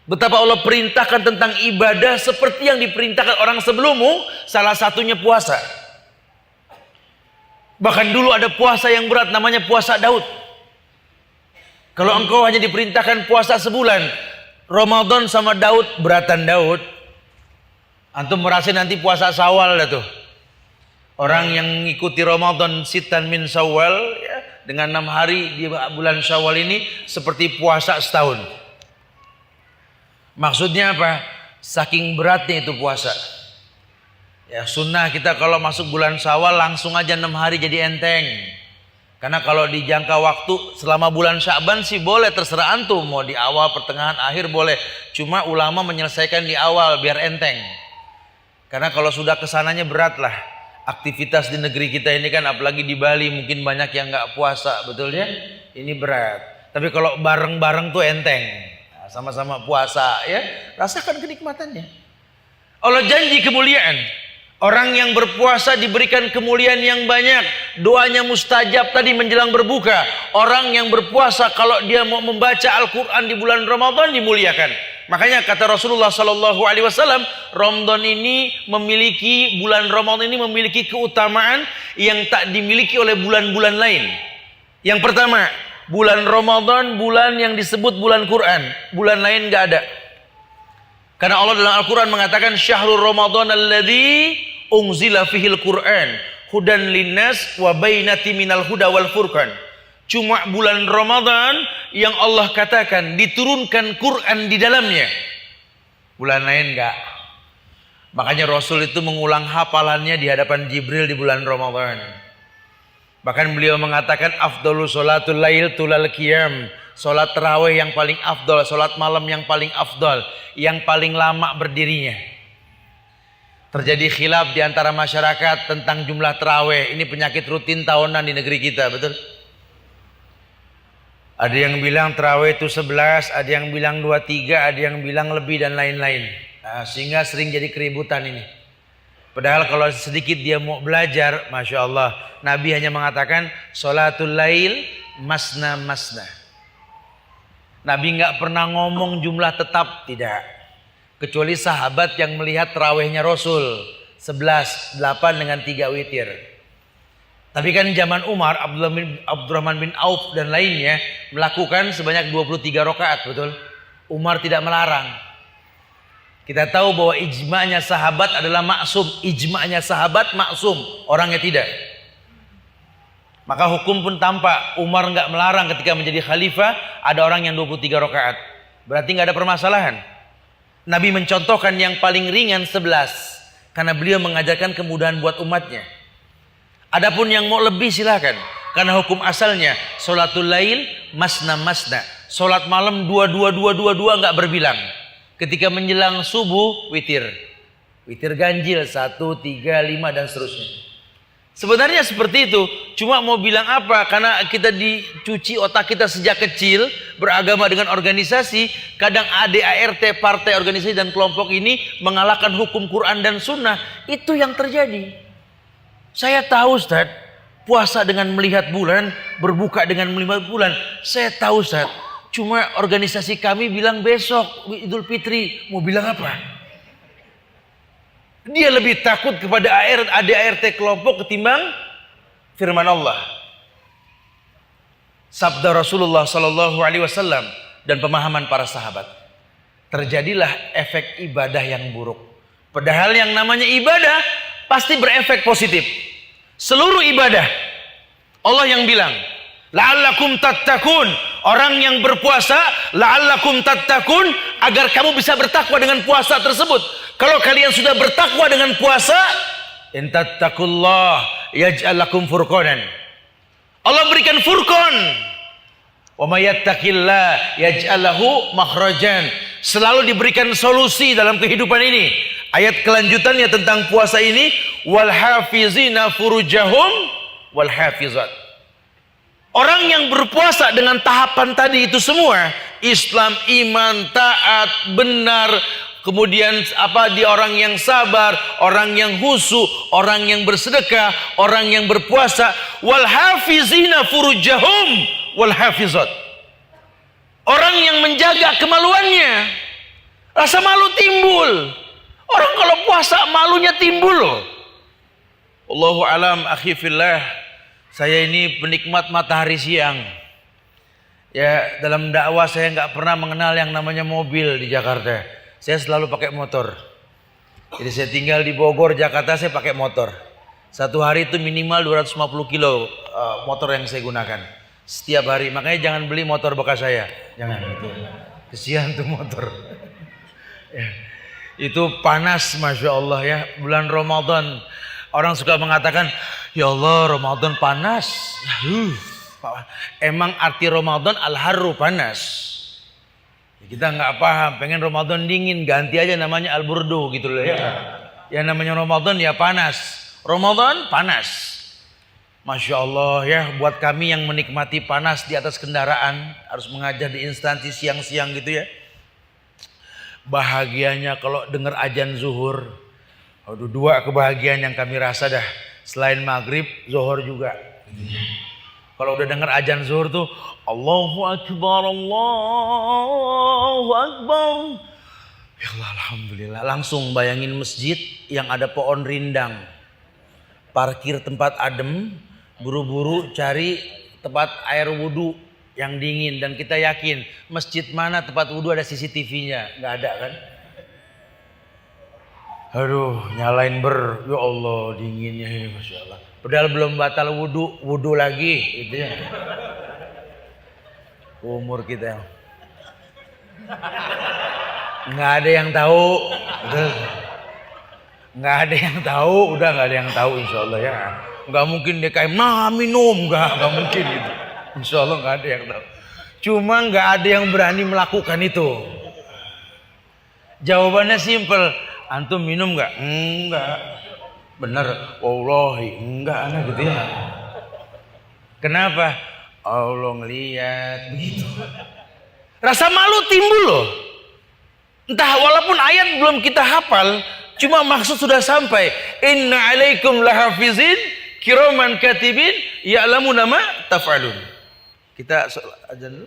Betapa Allah perintahkan tentang ibadah seperti yang diperintahkan orang sebelummu, salah satunya puasa. Bahkan dulu ada puasa yang berat namanya puasa Daud. Kalau engkau hanya diperintahkan puasa sebulan, Ramadan sama Daud, beratan Daud. Antum merasa nanti puasa Syawal dah tuh. Orang yang mengikuti Ramadan sitan min Syawal ya, dengan 6 hari di bulan Syawal ini seperti puasa setahun. Maksudnya apa? Saking beratnya itu puasa. Ya sunnah kita kalau masuk bulan Syawal langsung aja 6 hari jadi enteng. Karena kalau dijangka waktu selama bulan Sya'ban sih boleh, terserah antum mau di awal, pertengahan, akhir boleh. Cuma ulama menyelesaikan di awal biar enteng. Karena kalau sudah kesananya berat lah. Aktivitas di negeri kita ini kan apalagi di Bali mungkin banyak yang nggak puasa, betul ya? Ini berat. Tapi kalau bareng-bareng tuh enteng. Nah, sama-sama puasa ya, rasakan kenikmatannya. Allah janji kemuliaan. Orang yang berpuasa diberikan kemuliaan yang banyak. Doanya mustajab tadi menjelang berbuka. Orang yang berpuasa kalau dia mau membaca Al-Quran di bulan Ramadan dimuliakan. Makanya kata Rasulullah SAW, Ramadan ini memiliki, bulan Ramadan ini memiliki keutamaan yang tak dimiliki oleh bulan-bulan lain. Yang pertama, bulan Ramadan bulan yang disebut bulan Quran. Bulan lain gak ada. Karena Allah dalam Al-Quran mengatakan syahrul Ramadan alladzi unzila fihil Qur'an hudan linnas wa bainati minal huda wal furqan. Cuma bulan Ramadan yang Allah katakan diturunkan Quran di dalamnya. Bulan lain enggak. Makanya Rasul itu mengulang hafalannya di hadapan Jibril di bulan Ramadan. Bahkan beliau mengatakan afdalu sholatul lail tulal qiyam. Sholat tarawih yang paling afdal, sholat malam yang paling afdal, yang paling lama berdirinya. Terjadi khilaf di antara masyarakat tentang jumlah tarawih. Ini penyakit rutin tahunan di negeri kita, betul? Ada yang bilang tarawih itu 11, ada yang bilang 23, ada yang bilang lebih dan lain-lain. Nah, sehingga sering jadi keributan ini. Padahal kalau sedikit dia mau belajar, Masya Allah, Nabi hanya mengatakan sholatul lail masna masna. Nabi nggak pernah ngomong jumlah tetap, tidak. Kecuali sahabat yang melihat tarawihnya Rasul 11, 8 dengan 3 witir. Tapi kan zaman Umar, Abdurrahman bin Auf dan lainnya melakukan sebanyak 23 rakaat, betul? Umar tidak melarang. Kita tahu bahwa ijma'nya sahabat adalah maksum. Ijma'nya sahabat maksum, orangnya tidak. Maka hukum pun tampak. Umar nggak melarang ketika menjadi khalifah ada orang yang 23 rakaat. Berarti nggak ada permasalahan. Nabi mencontohkan yang paling ringan 11. Karena beliau mengajarkan kemudahan buat umatnya. Adapun yang mau lebih silakan. Karena hukum asalnya sholatul lail masna masna. Sholat malam 2 nggak berbilang. Ketika menjelang subuh witir. Witir ganjil 1, 3, 5 dan seterusnya. Sebenarnya seperti itu. Cuma mau bilang apa? Karena kita dicuci otak kita sejak kecil beragama dengan organisasi. Kadang ADART, partai, organisasi dan kelompok ini mengalahkan hukum Quran dan Sunnah. Itu yang terjadi. Saya tahu Ustaz, puasa dengan melihat bulan, berbuka dengan melihat bulan. Saya tahu Ustaz. Cuma organisasi kami bilang besok Idul Fitri. Mau bilang apa? Dia lebih takut kepada ADART kelompok ketimbang firman Allah. Sabda Rasulullah Sallallahu Alaihi Wasallam dan pemahaman para sahabat. Terjadilah efek ibadah yang buruk. Padahal yang namanya ibadah pasti berefek positif. Seluruh ibadah Allah yang bilang, la'allakum tattaqun. Orang yang berpuasa, la'allakum tattaqun, agar kamu bisa bertakwa dengan puasa tersebut. Kalau kalian sudah bertakwa dengan puasa, in tattaqullah yaj'al lakum furqanan. Allah berikan furqan. Wa may yattaqillah yaj'al lahu makhrajan. Selalu diberikan solusi dalam kehidupan ini. Ayat kelanjutannya tentang puasa ini, wal hafizina furujahum wal hafizat. Orang yang berpuasa dengan tahapan tadi itu semua, Islam, iman, taat, benar, kemudian dia orang yang sabar, orang yang khusyuk, orang yang bersedekah, orang yang berpuasa, wal hafizina furujahum wal hafizat. Orang yang menjaga kemaluannya. Rasa malu timbul. Orang kalau puasa malunya timbul loh. Allahu alam, akhi fillah. Saya ini penikmat matahari siang. Ya, dalam dakwah saya nggak pernah mengenal yang namanya mobil di Jakarta. Saya selalu pakai motor. Jadi saya tinggal di Bogor, Jakarta, saya pakai motor. Satu hari itu minimal 250 kilo motor yang saya gunakan. Setiap hari. Makanya jangan beli motor bekas saya. Jangan. Itu. Kesian tuh motor. Ya. Itu panas, Masya Allah ya. Bulan Ramadan. Orang suka mengatakan, ya Allah Ramadan panas. Emang arti Ramadan al-harru panas. Kita nggak paham, pengen Ramadan dingin, ganti aja namanya al-burdu gitu loh ya. Yang namanya Ramadan ya panas. Ramadan panas. Masya Allah ya, buat kami yang menikmati panas di atas kendaraan, harus mengajar di instansi siang-siang gitu ya. Bahagianya kalau dengar azan zuhur. Aduh, dua kebahagiaan yang kami rasa dah. Selain maghrib, zuhur juga. Kalau udah dengar azan zuhur tuh, Allahu Akbar, Allahu Akbar. Ya Allah, Alhamdulillah. Langsung bayangin masjid yang ada pohon rindang. Parkir tempat adem, buru-buru cari tempat air wudhu yang dingin. Dan kita yakin masjid mana tempat wudhu ada CCTV-nya. Nggak ada kan? Aduh, nyalain ya Allah dinginnya ini Masya Allah. Padahal belum batal wudhu lagi gitu ya. Umur kita nggak ada yang tahu, nggak ada yang tahu, udah nggak ada yang tahu insya Allah ya. Nggak mungkin dia kayak minum, nggak mungkin gitu. Insya Allah nggak ada yang tahu. Cuma nggak ada yang berani melakukan itu. Jawabannya simple. Antum minum nggak? Enggak. Bener. Wallahi enggak anak gitu ya. Kenapa? Allah ngeliat begitu. Rasa malu timbul loh. Entah walaupun ayat belum kita hafal, cuma maksud sudah sampai. Inna alaikum lahafizin kiraman katibin ya'lamuna ma taf'alun. Kita aja dulu,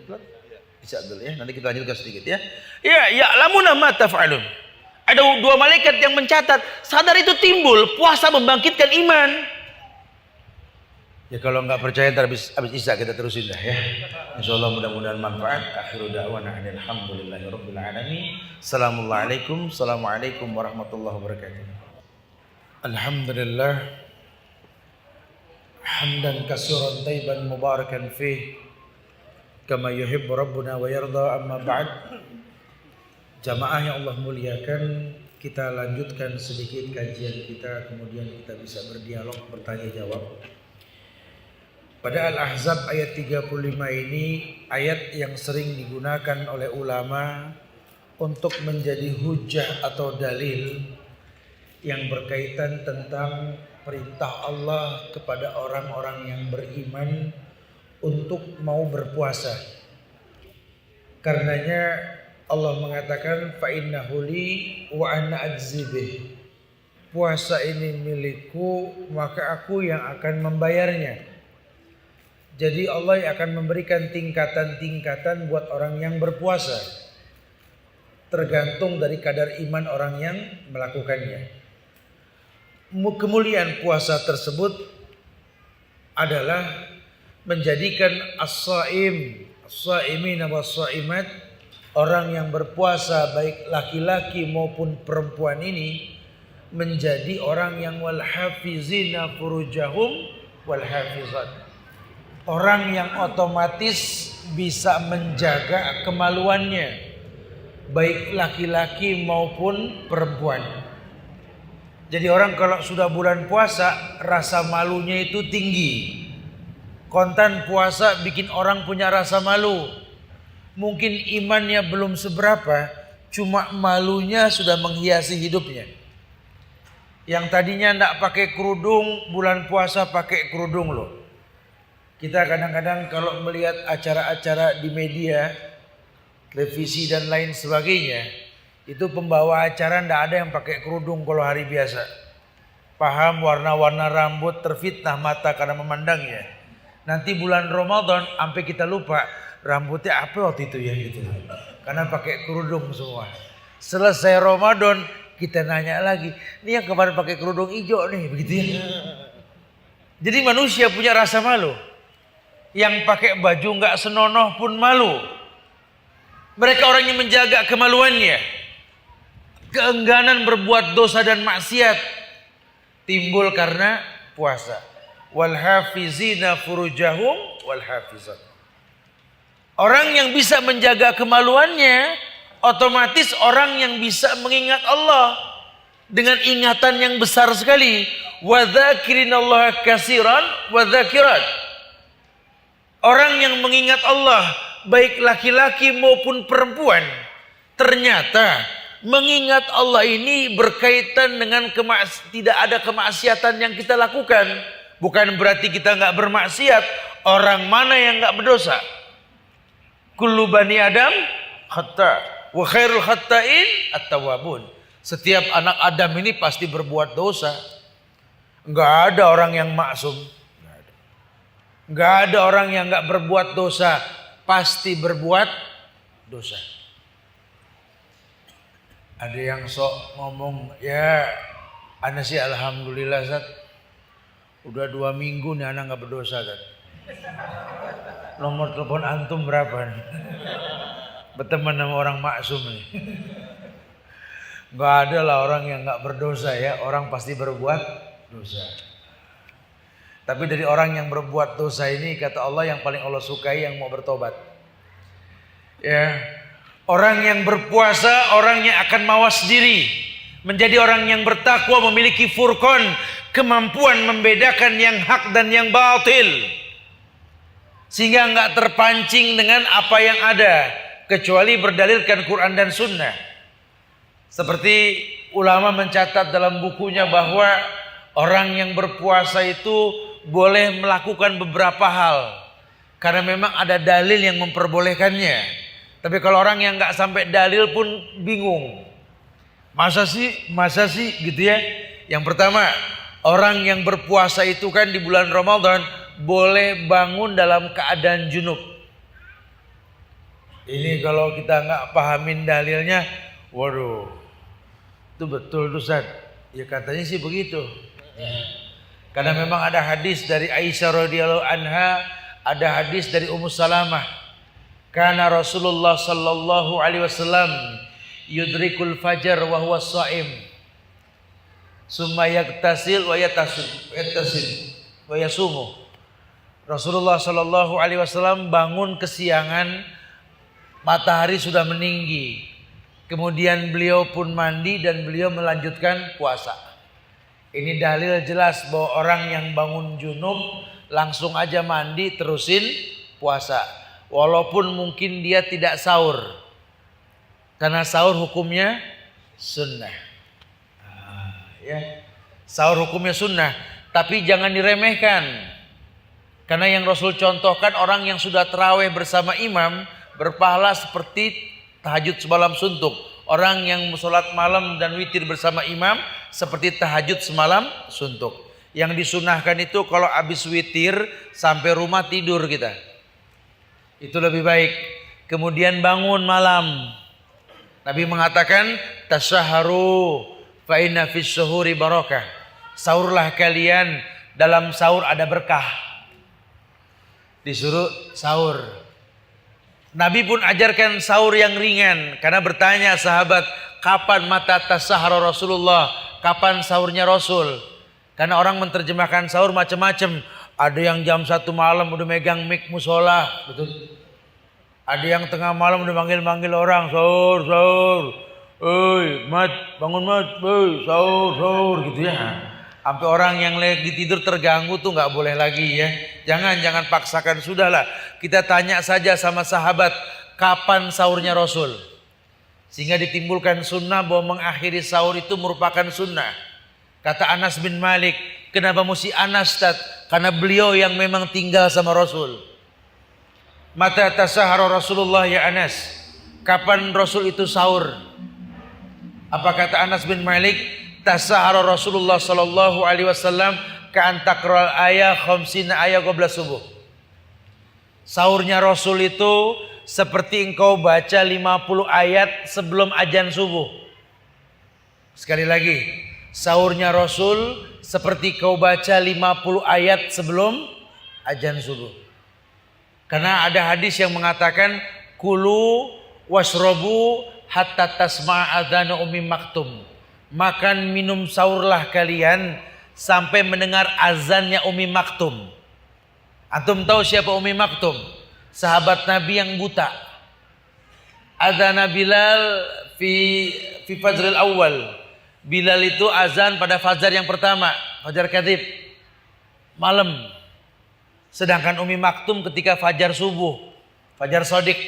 bisa dulu ya. Nanti kita lanjutkan sedikit ya. Ya, ya'lamuna ma taf'alun. Ada dua malaikat yang mencatat. Sadar itu timbul. Puasa membangkitkan iman. Ya kalau nggak percaya ntar habis isya kita terusin dah ya. Insyaallah mudah-mudahan manfaat. Akhiru da'wana alhamdulillahi rabbil alamin. Assalamualaikum warahmatullahi wabarakatuh. Alhamdulillah. Hamdan katsiran thayyiban mubarakan fih. Kama yuhibbu rabbuna wa yarda, amma ba'd. Jamaah yang Allah muliakan, kita lanjutkan sedikit kajian kita, kemudian kita bisa berdialog, bertanya jawab. Pada Al-Ahzab ayat 35 ini ayat yang sering digunakan oleh ulama untuk menjadi hujah atau dalil yang berkaitan tentang perintah Allah kepada orang-orang yang beriman untuk mau berpuasa. Karenanya Allah mengatakan fa innahu li wa ana ajzi bih. Puasa ini milikku, maka aku yang akan membayarnya. Jadi Allah yang akan memberikan tingkatan-tingkatan buat orang yang berpuasa. Tergantung dari kadar iman orang yang melakukannya. Kemuliaan puasa tersebut adalah menjadikan as-shaimina was-shaimat, orang yang berpuasa baik laki-laki maupun perempuan ini menjadi orang yang wal hafizina furujahum wal hafizat. Orang yang otomatis bisa menjaga kemaluannya baik laki-laki maupun perempuan. Jadi orang kalau sudah bulan puasa rasa malunya itu tinggi. Konten puasa bikin orang punya rasa malu. Mungkin imannya belum seberapa, cuma malunya sudah menghiasi hidupnya. Yang tadinya tidak pakai kerudung, bulan puasa pakai kerudung loh. Kita kadang-kadang kalau melihat acara-acara di media, televisi dan lain sebagainya, itu pembawa acara tidak ada yang pakai kerudung kalau hari biasa. Paham warna-warna rambut, terfitnah mata karena memandangnya. Nanti bulan Ramadan sampai kita lupa rambutnya apa waktu itu ya gitu. Karena pakai kerudung semua. Selesai Ramadan kita nanya lagi, ini yang kemarin pakai kerudung hijau nih, begitu ya. Jadi manusia punya rasa malu. Yang pakai baju nggak senonoh pun malu. Mereka orang yang menjaga kemaluannya. Keengganan berbuat dosa dan maksiat timbul karena puasa. Wal hafizina furujahum wal hafizat. Orang yang bisa menjaga kemaluannya otomatis orang yang bisa mengingat Allah dengan ingatan yang besar sekali. Wa dzakirinallaha katsiran wa dzakirat. Orang yang mengingat Allah baik laki-laki maupun perempuan, ternyata mengingat Allah ini berkaitan dengan tidak ada kemaksiatan yang kita lakukan. Bukan berarti kita nggak bermaksiat. Orang mana yang nggak berdosa? Kullu bani Adam khata wa khairul khata'in at-tawwabun. Setiap anak Adam ini pasti berbuat dosa. Nggak ada orang yang maksum. Nggak ada orang yang nggak berbuat dosa. Pasti berbuat dosa. Ada yang sok ngomong, ya ana sih alhamdulillah Zat. Udah 2 minggu nih anak nggak berdosa Zat. Nomor telepon antum berapa nih? Berteman sama orang maksum nih. Nggak ada lah orang yang nggak berdosa ya, orang pasti berbuat dosa. Tapi dari orang yang berbuat dosa ini kata Allah yang paling Allah sukai yang mau bertobat. Ya, orang yang berpuasa orang yang akan mawas diri, menjadi orang yang bertakwa, memiliki furqan, kemampuan membedakan yang hak dan yang batil, sehingga nggak terpancing dengan apa yang ada, kecuali berdalilkan Quran dan Sunnah. Seperti ulama mencatat dalam bukunya bahwa orang yang berpuasa itu boleh melakukan beberapa hal karena memang ada dalil yang memperbolehkannya. Tapi kalau orang yang nggak sampai dalil pun bingung. Masa sih gitu ya. Yang pertama, orang yang berpuasa itu kan di bulan Ramadan boleh bangun dalam keadaan junub. Ini kalau kita nggak pahamin dalilnya, waduh, itu betul tuh Ustaz. Ya katanya sih begitu. Karena memang ada hadis dari Aisyah radhiyallahu anha, ada hadis dari Ummu Salamah. Kana Rasulullah sallallahu alaihi wasallam yudrikul fajar wa huwa shaim. Summa yaktasil wa yattasil wa yasumu. Rasulullah sallallahu alaihi wasallam bangun kesiangan, matahari sudah meninggi. Kemudian beliau pun mandi dan beliau melanjutkan puasa. Ini dalil jelas bahwa orang yang bangun junub langsung aja mandi terusin puasa. Walaupun mungkin dia tidak sahur. Karena sahur hukumnya sunnah. Ya. Sahur hukumnya sunnah. Tapi jangan diremehkan. Karena yang Rasul contohkan orang yang sudah tarawih bersama imam berpahala seperti tahajud semalam suntuk. Orang yang sholat malam dan witir bersama imam seperti tahajud semalam suntuk. Yang disunahkan itu kalau habis witir sampai rumah tidur kita. Itu lebih baik. Kemudian bangun malam. Nabi mengatakan tasyaharu fa inna fis syuhuri barakah. Sahurlah kalian, dalam sahur ada berkah. Disuruh sahur. Nabi pun ajarkan sahur yang ringan karena bertanya sahabat, kapan mata tasahara Rasulullah? Kapan sahurnya Rasul? Karena orang menerjemahkan sahur macam-macam. Ada yang jam 1 malam udah megang mic musola, betul. Ada yang tengah malam udah manggil orang, sahur, sahur. Mat, bangun mat, sahur, gitu ya. Sampai orang yang lagi tidur terganggu tuh nggak boleh lagi ya. Jangan paksakan, sudahlah. Kita tanya saja sama sahabat, kapan sahurnya Rasul? Sehingga ditimbulkan sunnah bahwa mengakhiri sahur itu merupakan sunnah. Kata Anas bin Malik, kenapa mesti Anas, Tad? Karena beliau yang memang tinggal sama Rasul. Mata tasahara Rasulullah ya Anas? Kapan Rasul itu sahur? Apa kata Anas bin Malik? Tasahara Rasulullah sallallahu alaihi wasallam ka'an taqra'al ayah khamsina ayah qabla subuh. Sahurnya Rasul itu seperti engkau baca 50 ayat sebelum azan subuh. Sekali lagi, sahurnya Rasul seperti kau baca 50 ayat sebelum azan subuh. Karena ada hadis yang mengatakan kulu washrabu hatta tasma'a adzana ummi maktum. Makan minum sahurlah kalian sampai mendengar azannya Ummi Maktum. Antum tahu siapa Ummi Maktum? Sahabat Nabi yang buta. Adzana Bilal fi fajril awal. Bilal itu azan pada fajar yang pertama, fajar kadhib, malam. Sedangkan Ummi Maktum ketika fajar subuh, fajar sodik.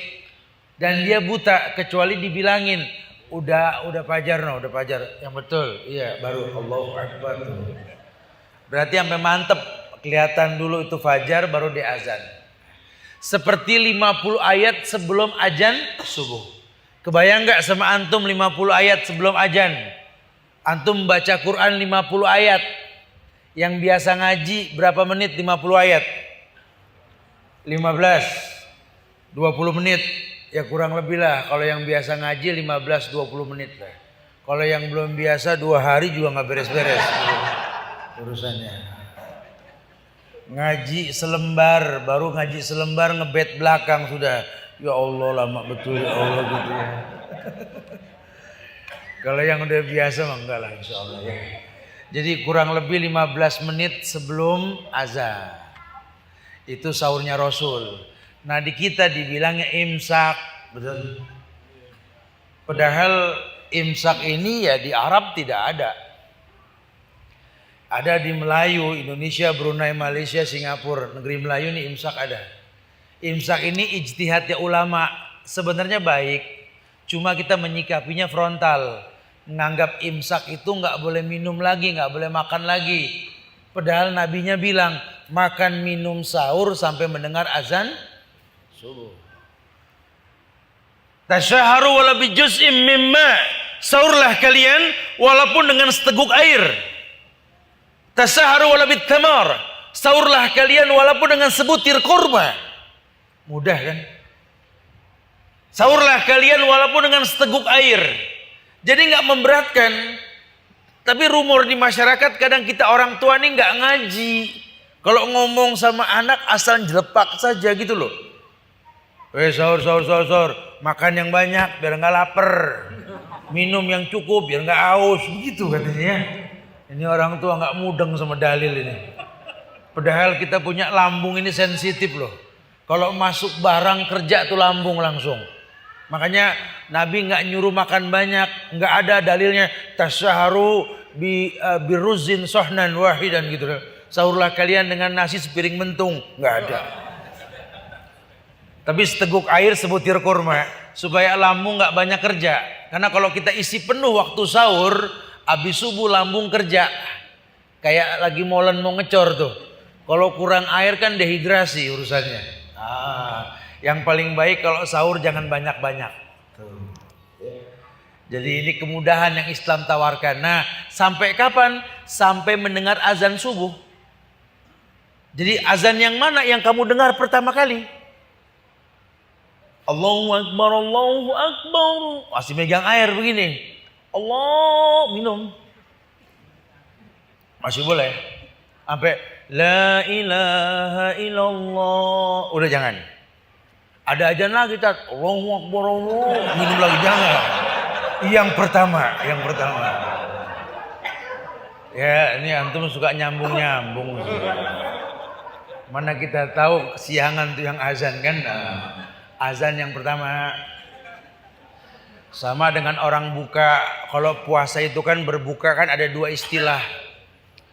Dan dia buta kecuali dibilangin, udah fajar no, udah fajar. Yang betul, iya baru Allahu Akbar. Berarti sampai mantep, kelihatan dulu itu fajar baru dia azan. Seperti 50 ayat sebelum azan subuh. Kebayang gak sama antum 50 ayat sebelum azan? Antum baca Quran 50 ayat. Yang biasa ngaji berapa menit 50 ayat? 15, 20 menit. Ya kurang lebih lah. Kalau yang biasa ngaji 15-20 menit lah. Kalau yang belum biasa 2 hari juga gak beres-beres urusannya. Ngaji selembar, baru ngaji selembar ngebet belakang sudah. Ya Allah lama betul ya Allah gitu ya. Kalau yang udah biasa mah enggak lah insya Allah ya. Jadi kurang lebih 15 menit sebelum azan. Itu sahurnya Rasul. Nah di kita dibilangnya imsak. Betul. Padahal imsak ini ya di Arab tidak ada. Ada di Melayu, Indonesia, Brunei, Malaysia, Singapura. Negeri Melayu ini imsak ada. Imsak ini ijtihadnya ulama. Sebenarnya baik. Cuma kita menyikapinya frontal. Menganggap imsak itu nggak boleh minum lagi, nggak boleh makan lagi. Padahal nabinya bilang makan minum sahur sampai mendengar azan subuh. Tasyaharu wala bi juz'im mimma. Sahurlah kalian walaupun dengan seteguk air. Tasyaharu wala bit tamar. Sahurlah kalian walaupun dengan sebutir kurma. Mudah kan? Sahurlah kalian walaupun dengan seteguk air. Jadi nggak memberatkan. Tapi rumor di masyarakat kadang kita orang tua nih nggak ngaji. Kalau ngomong sama anak asal jelepak saja gitu loh. Sahur, sahur, sahur, sahur. Makan yang banyak biar nggak lapar. Minum yang cukup biar nggak haus. Begitu katanya. Ini orang tua nggak mudeng sama dalil ini. Padahal kita punya lambung ini sensitif loh. Kalau masuk barang kerja tuh lambung langsung. Makanya Nabi nggak nyuruh makan banyak, nggak ada dalilnya tasyaharu biruzin sohnan wahidan gitu. Sahurlah kalian dengan nasi sepiring mentung, nggak ada. Tapi seteguk air sebutir kurma supaya lambung nggak banyak kerja. Karena kalau kita isi penuh waktu sahur, habis subuh lambung kerja. Kayak lagi molen mau ngecor tuh. Kalau kurang air kan dehidrasi urusannya. Yang paling baik kalau sahur jangan banyak-banyak. Jadi ini kemudahan yang Islam tawarkan. Nah, sampai kapan? Sampai mendengar azan subuh. Jadi azan yang mana yang kamu dengar pertama kali? Allahu Akbar, Allahu Akbar. Masih megang air begini. Allah, minum. Masih boleh. Sampai la ilaha illallah. Udah jangan. Ada ajan lagi tat, Allahu Akbar, Allah. Minum lagi jangan. Yang pertama. Ya, ini antum suka nyambung-nyambung. Mana kita tahu kesiangan tuh yang azan kan? Azan yang pertama sama dengan orang buka. Kalau puasa itu kan berbuka kan ada dua istilah.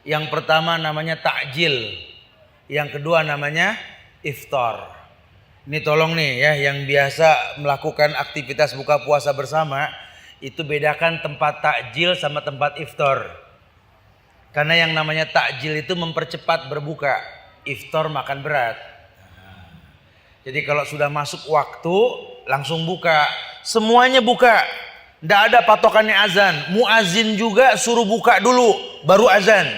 Yang pertama namanya takjil. Yang kedua namanya iftar. Ini tolong nih ya yang biasa melakukan aktivitas buka puasa bersama itu bedakan tempat takjil sama tempat iftar. Karena yang namanya takjil itu mempercepat berbuka, iftar makan berat. Jadi kalau sudah masuk waktu langsung buka, semuanya buka. Tidak ada patokannya azan. Muazin juga suruh buka dulu baru azan.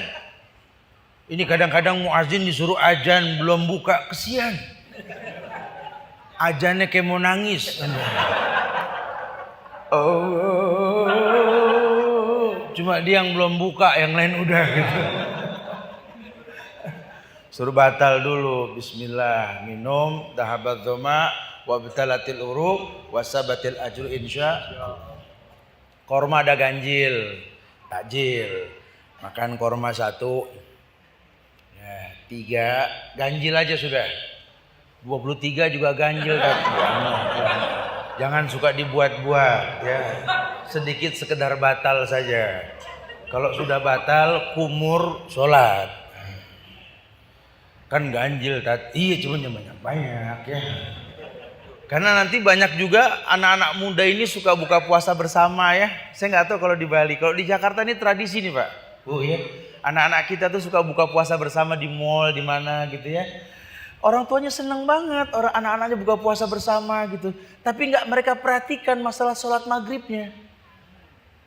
Ini kadang-kadang muazin disuruh azan belum buka, kesian. Ajannya kayak mau nangis. Cuma dia yang belum buka, yang lain udah gitu. Suruh batal dulu. Bismillah, minum, dahabat dhoma, wabtalatil uruq, wasabatil ajru insya. Korma ada ganjil, takjil. Makan korma 1, ya, 3, ganjil aja sudah. 23 juga ganjil kan. Jangan suka dibuat-buat ya. Sedikit sekedar batal saja. Kalau sudah batal kumur sholat. Kan ganjil tat. Iya cuma banyak ya. Karena nanti banyak juga anak-anak muda ini suka buka puasa bersama ya. Saya nggak tahu kalau di Bali. Kalau di Jakarta ini tradisi nih Pak. Ya. Anak-anak kita tuh suka buka puasa bersama di mall di mana gitu ya. Orang tuanya senang banget orang anak-anaknya buka puasa bersama gitu. Tapi nggak mereka perhatikan masalah sholat maghribnya.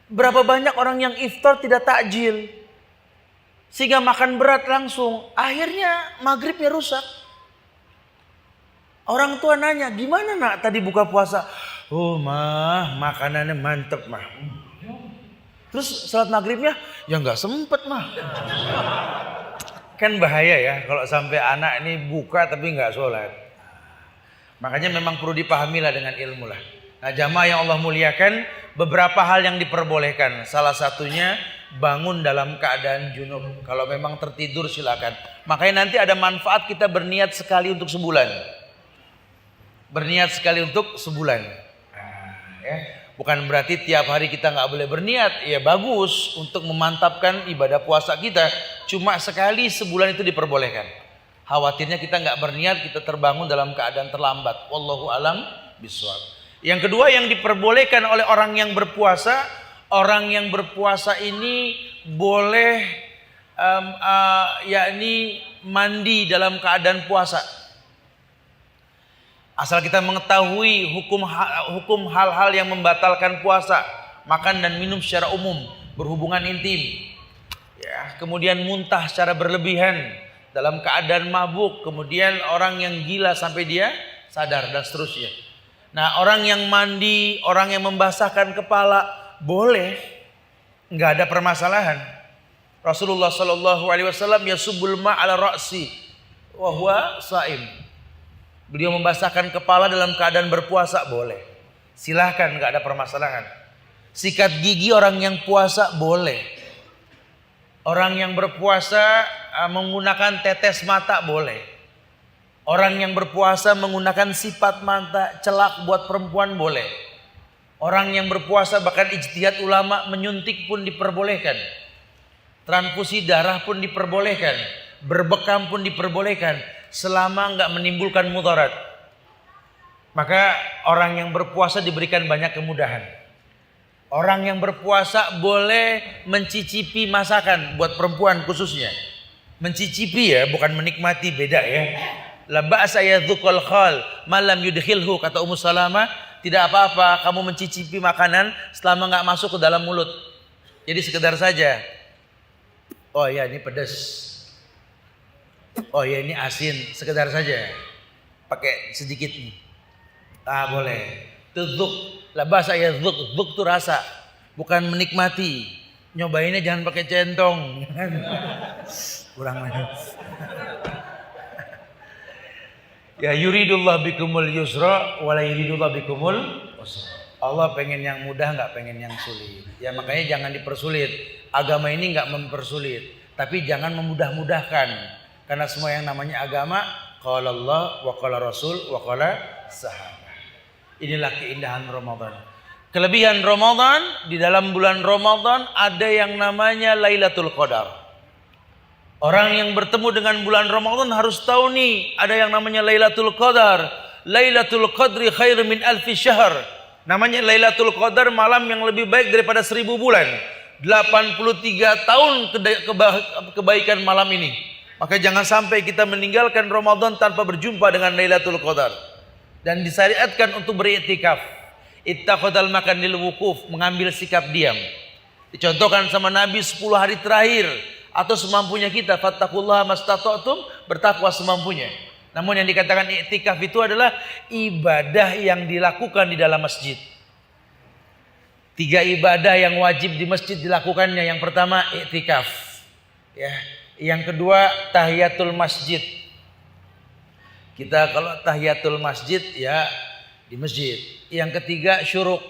Berapa banyak orang yang iftar tidak takjil. Sehingga makan berat langsung. Akhirnya maghribnya rusak. Orang tua nanya, gimana nak tadi buka puasa? Oh mah, makanannya mantep mah. Terus sholat maghribnya? Ya nggak sempet mah. Kan bahaya ya kalau sampai anak ini buka tapi nggak sholat. Makanya memang perlu dipahami lah dengan ilmu lah. Nah, jamaah yang Allah muliakan, beberapa hal yang diperbolehkan. Salah satunya bangun dalam keadaan junub. Kalau memang tertidur silakan. Makanya nanti ada manfaat kita berniat sekali untuk sebulan. Berniat sekali untuk sebulan. Ya. Bukan berarti tiap hari kita nggak boleh berniat. Ya bagus untuk memantapkan ibadah puasa kita. Cuma sekali sebulan itu diperbolehkan. Khawatirnya kita nggak berniat, kita terbangun dalam keadaan terlambat. Wallahu alam bishawab. Yang kedua yang diperbolehkan oleh orang yang berpuasa, orang yang berpuasa ini boleh yakni mandi dalam keadaan puasa. Asal kita mengetahui hukum hal-hal yang membatalkan puasa, makan dan minum secara umum, berhubungan intim, ya, kemudian muntah secara berlebihan dalam keadaan mabuk, kemudian orang yang gila sampai dia sadar dan seterusnya. Nah, orang yang mandi, orang yang membasahkan kepala boleh, nggak ada permasalahan. Rasulullah Shallallahu Alaihi Wasallam yasubbul ma'ala ra'si wa huwa sha'im. Beliau membasahkan kepala dalam keadaan berpuasa boleh. Silahkan, nggak ada permasalahan. Sikat gigi orang yang puasa boleh. Orang yang berpuasa menggunakan tetes mata boleh. Orang yang berpuasa menggunakan sipat mata celak buat perempuan boleh. Orang yang berpuasa bahkan ijtihad ulama menyuntik pun diperbolehkan. Transfusi darah pun diperbolehkan. Berbekam pun diperbolehkan. Selama nggak menimbulkan mudarat. Maka orang yang berpuasa diberikan banyak kemudahan. Orang yang berpuasa boleh mencicipi masakan buat perempuan khususnya. Mencicipi ya, bukan menikmati, beda ya. La ba'sa yadzuqal khal malam yudkhilhu, kata Ummu Salamah, tidak apa-apa kamu mencicipi makanan selama nggak masuk ke dalam mulut. Jadi sekedar saja. Oh ya ini pedas. Oh ya ini asin, sekedar saja. Pakai sedikit nih. Ah boleh. Tudzuk, la ba'sa yadzuq, dzuk itu rasa, bukan menikmati. Nyobainnya jangan pakai centong. Kurang lagi. Ya yuridullah bikumul yusra wala yuridullah bikumul usra. Allah pengen yang mudah, nggak pengen yang sulit. Ya makanya jangan dipersulit. Agama ini nggak mempersulit, tapi jangan memudah-mudahkan. Karena semua yang namanya agama, qala Allah wa qala Rasul wa qala sahabat. Inilah keindahan Ramadan. Kelebihan Ramadan, di dalam bulan Ramadan ada yang namanya Lailatul Qadar. Orang yang bertemu dengan bulan Ramadan harus tahu nih, ada yang namanya Lailatul Qadar. Lailatul Qadri khairu min alfi syahr. Namanya Lailatul Qadar, malam yang lebih baik daripada 1000 bulan. 83 tahun kebaikan malam ini. Maka jangan sampai kita meninggalkan Ramadan tanpa berjumpa dengan Lailatul Qadar. Dan disyariatkan untuk beriktikaf. Ittaqadal makanil wukuf, mengambil sikap diam. Dicontohkan sama Nabi 10 hari terakhir atau semampunya kita, fattaqullaha mastata'tum, bertakwa semampunya. Namun yang dikatakan iktikaf itu adalah ibadah yang dilakukan di dalam masjid. 3 ibadah yang wajib di masjid dilakukannya. Yang pertama iktikaf. Ya. Yang kedua tahiyatul masjid. Kita kalau tahiyatul masjid ya di masjid. Yang ketiga syuruk.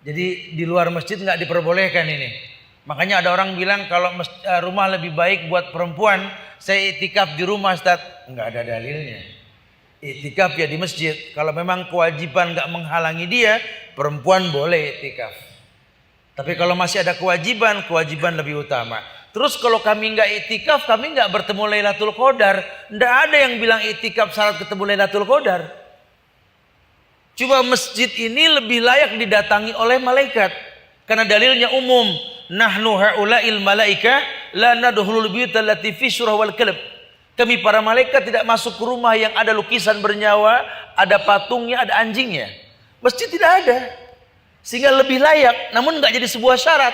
Jadi di luar masjid nggak diperbolehkan ini. Makanya ada orang bilang kalau rumah lebih baik buat perempuan, saya iktikaf di rumah Ustaz. Nggak ada dalilnya. Iktikaf ya di masjid. Kalau memang kewajiban nggak menghalangi dia, perempuan boleh iktikaf. Tapi kalau masih ada kewajiban lebih utama. Terus kalau kami nggak iktikaf, kami nggak bertemu Lailatul Qadar. Nggak ada yang bilang iktikaf syarat ketemu Lailatul Qadar. Cuma masjid ini lebih layak didatangi oleh malaikat. Karena dalilnya umum. Nahnu ha'ula'il malaika la nadkhulul buyuta allati fi surah wal kalb. Kami para malaikat tidak masuk ke rumah yang ada lukisan bernyawa, ada patungnya, ada anjingnya. Masjid tidak ada. Sehingga lebih layak, namun nggak jadi sebuah syarat.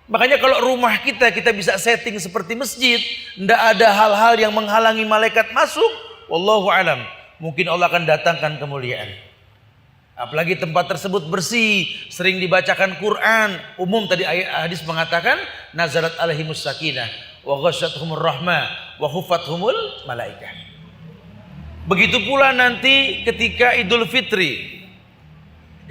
Makanya kalau rumah kita bisa setting seperti masjid, tidak ada hal-hal yang menghalangi malaikat masuk. Wallahu alam. Mungkin Allah akan datangkan kemuliaan. Apalagi tempat tersebut bersih, sering dibacakan Quran. Umum tadi ayat hadis mengatakan nazalat alaihimus sakinah wa ghasyatuhumur rahmah wa khufathumul malaikah. Begitu pula nanti ketika Idul Fitri.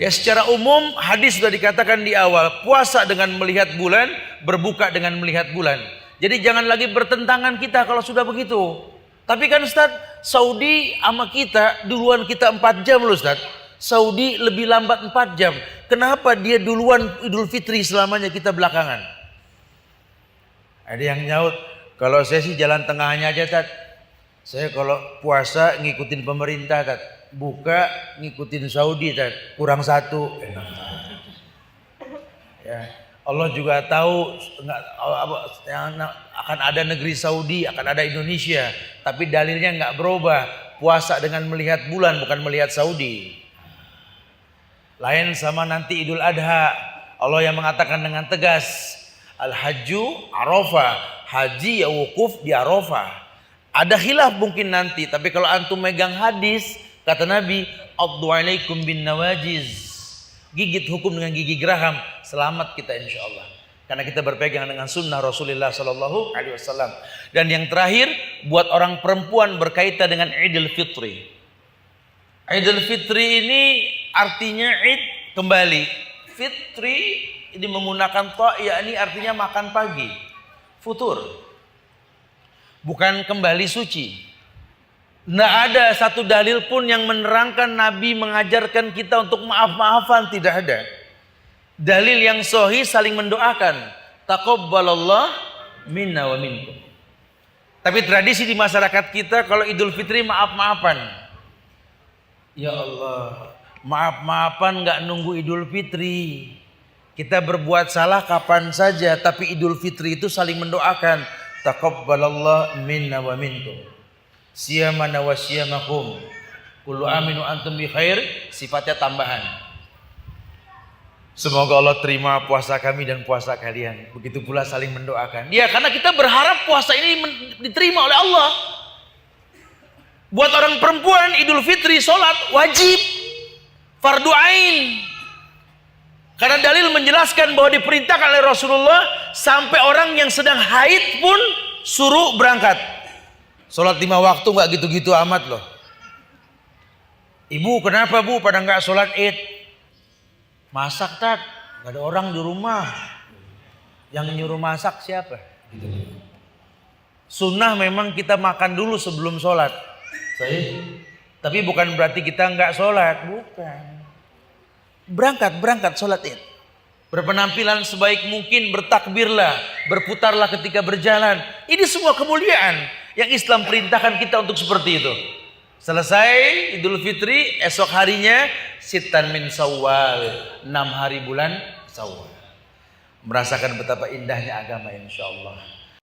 Ya secara umum hadis sudah dikatakan di awal, puasa dengan melihat bulan, berbuka dengan melihat bulan. Jadi jangan lagi bertentangan kita kalau sudah begitu. Tapi kan Ustaz, Saudi sama kita duluan kita 4 jam loh Ustaz. Saudi lebih lambat 4 jam. Kenapa dia duluan Idul Fitri selamanya kita belakangan? Ada yang nyaut, kalau saya sih jalan tengahnya aja Tat. Saya kalau puasa ngikutin pemerintah Tat. Buka ngikutin Saudi Tat. Kurang 1. Ya. Allah juga tahu akan ada negeri Saudi, akan ada Indonesia. Tapi dalilnya nggak berubah. Puasa dengan melihat bulan bukan melihat Saudi. Lain sama nanti Idul Adha. Allah yang mengatakan dengan tegas, Al-Hajju Arafah, haji ya wukuf di Arafah. Ada khilaf mungkin nanti, tapi kalau antum megang hadis, kata Nabi, addu alaikum bin nawajiz. Gigit hukum dengan gigi geraham, selamat kita insya Allah. Karena kita berpegang dengan sunnah Rasulullah Sallallahu Alaihi Wasallam. Dan yang terakhir, buat orang perempuan berkaitan dengan Idul Fitri. Idul Fitri ini artinya Id kembali. Fitri ini menggunakan ta, yakni artinya makan pagi, futur. Bukan kembali suci. Tidak ada satu dalil pun yang menerangkan Nabi mengajarkan kita untuk maaf-maafan, tidak ada. Dalil yang sahih saling mendoakan. Taqabbalallah minna wa minkum. Tapi tradisi di masyarakat kita kalau Idul Fitri maaf-maafan. Ya Allah, maaf-maafan nggak nunggu Idul Fitri. Kita berbuat salah kapan saja, tapi Idul Fitri itu saling mendoakan. Taqabbalallah minna wa minkum. Siyamana wa siyamakum. Kullu aminu antum bi khair, sifatnya tambahan. Semoga Allah terima puasa kami dan puasa kalian. Begitu pula saling mendoakan. Ya, karena kita berharap puasa ini diterima oleh Allah. Buat orang perempuan Idul Fitri sholat wajib, fardu ain. Karena dalil menjelaskan bahwa diperintahkan oleh Rasulullah sampai orang yang sedang haid pun suruh berangkat. Sholat 5 waktu nggak gitu-gitu amat loh. Ibu kenapa bu pada nggak sholat id? Masak Tat, nggak ada orang di rumah. Yang nyuruh masak siapa? Sunnah memang kita makan dulu sebelum sholat. Tapi bukan berarti kita nggak sholat, bukan. Berangkat sholat id. Berpenampilan sebaik mungkin, bertakbirlah, berputarlah ketika berjalan. Ini semua kemuliaan yang Islam perintahkan kita untuk seperti itu. Selesai Idul Fitri, esok harinya Sittan min Syawal, 6 hari bulan Syawal. Merasakan betapa indahnya agama insya Allah.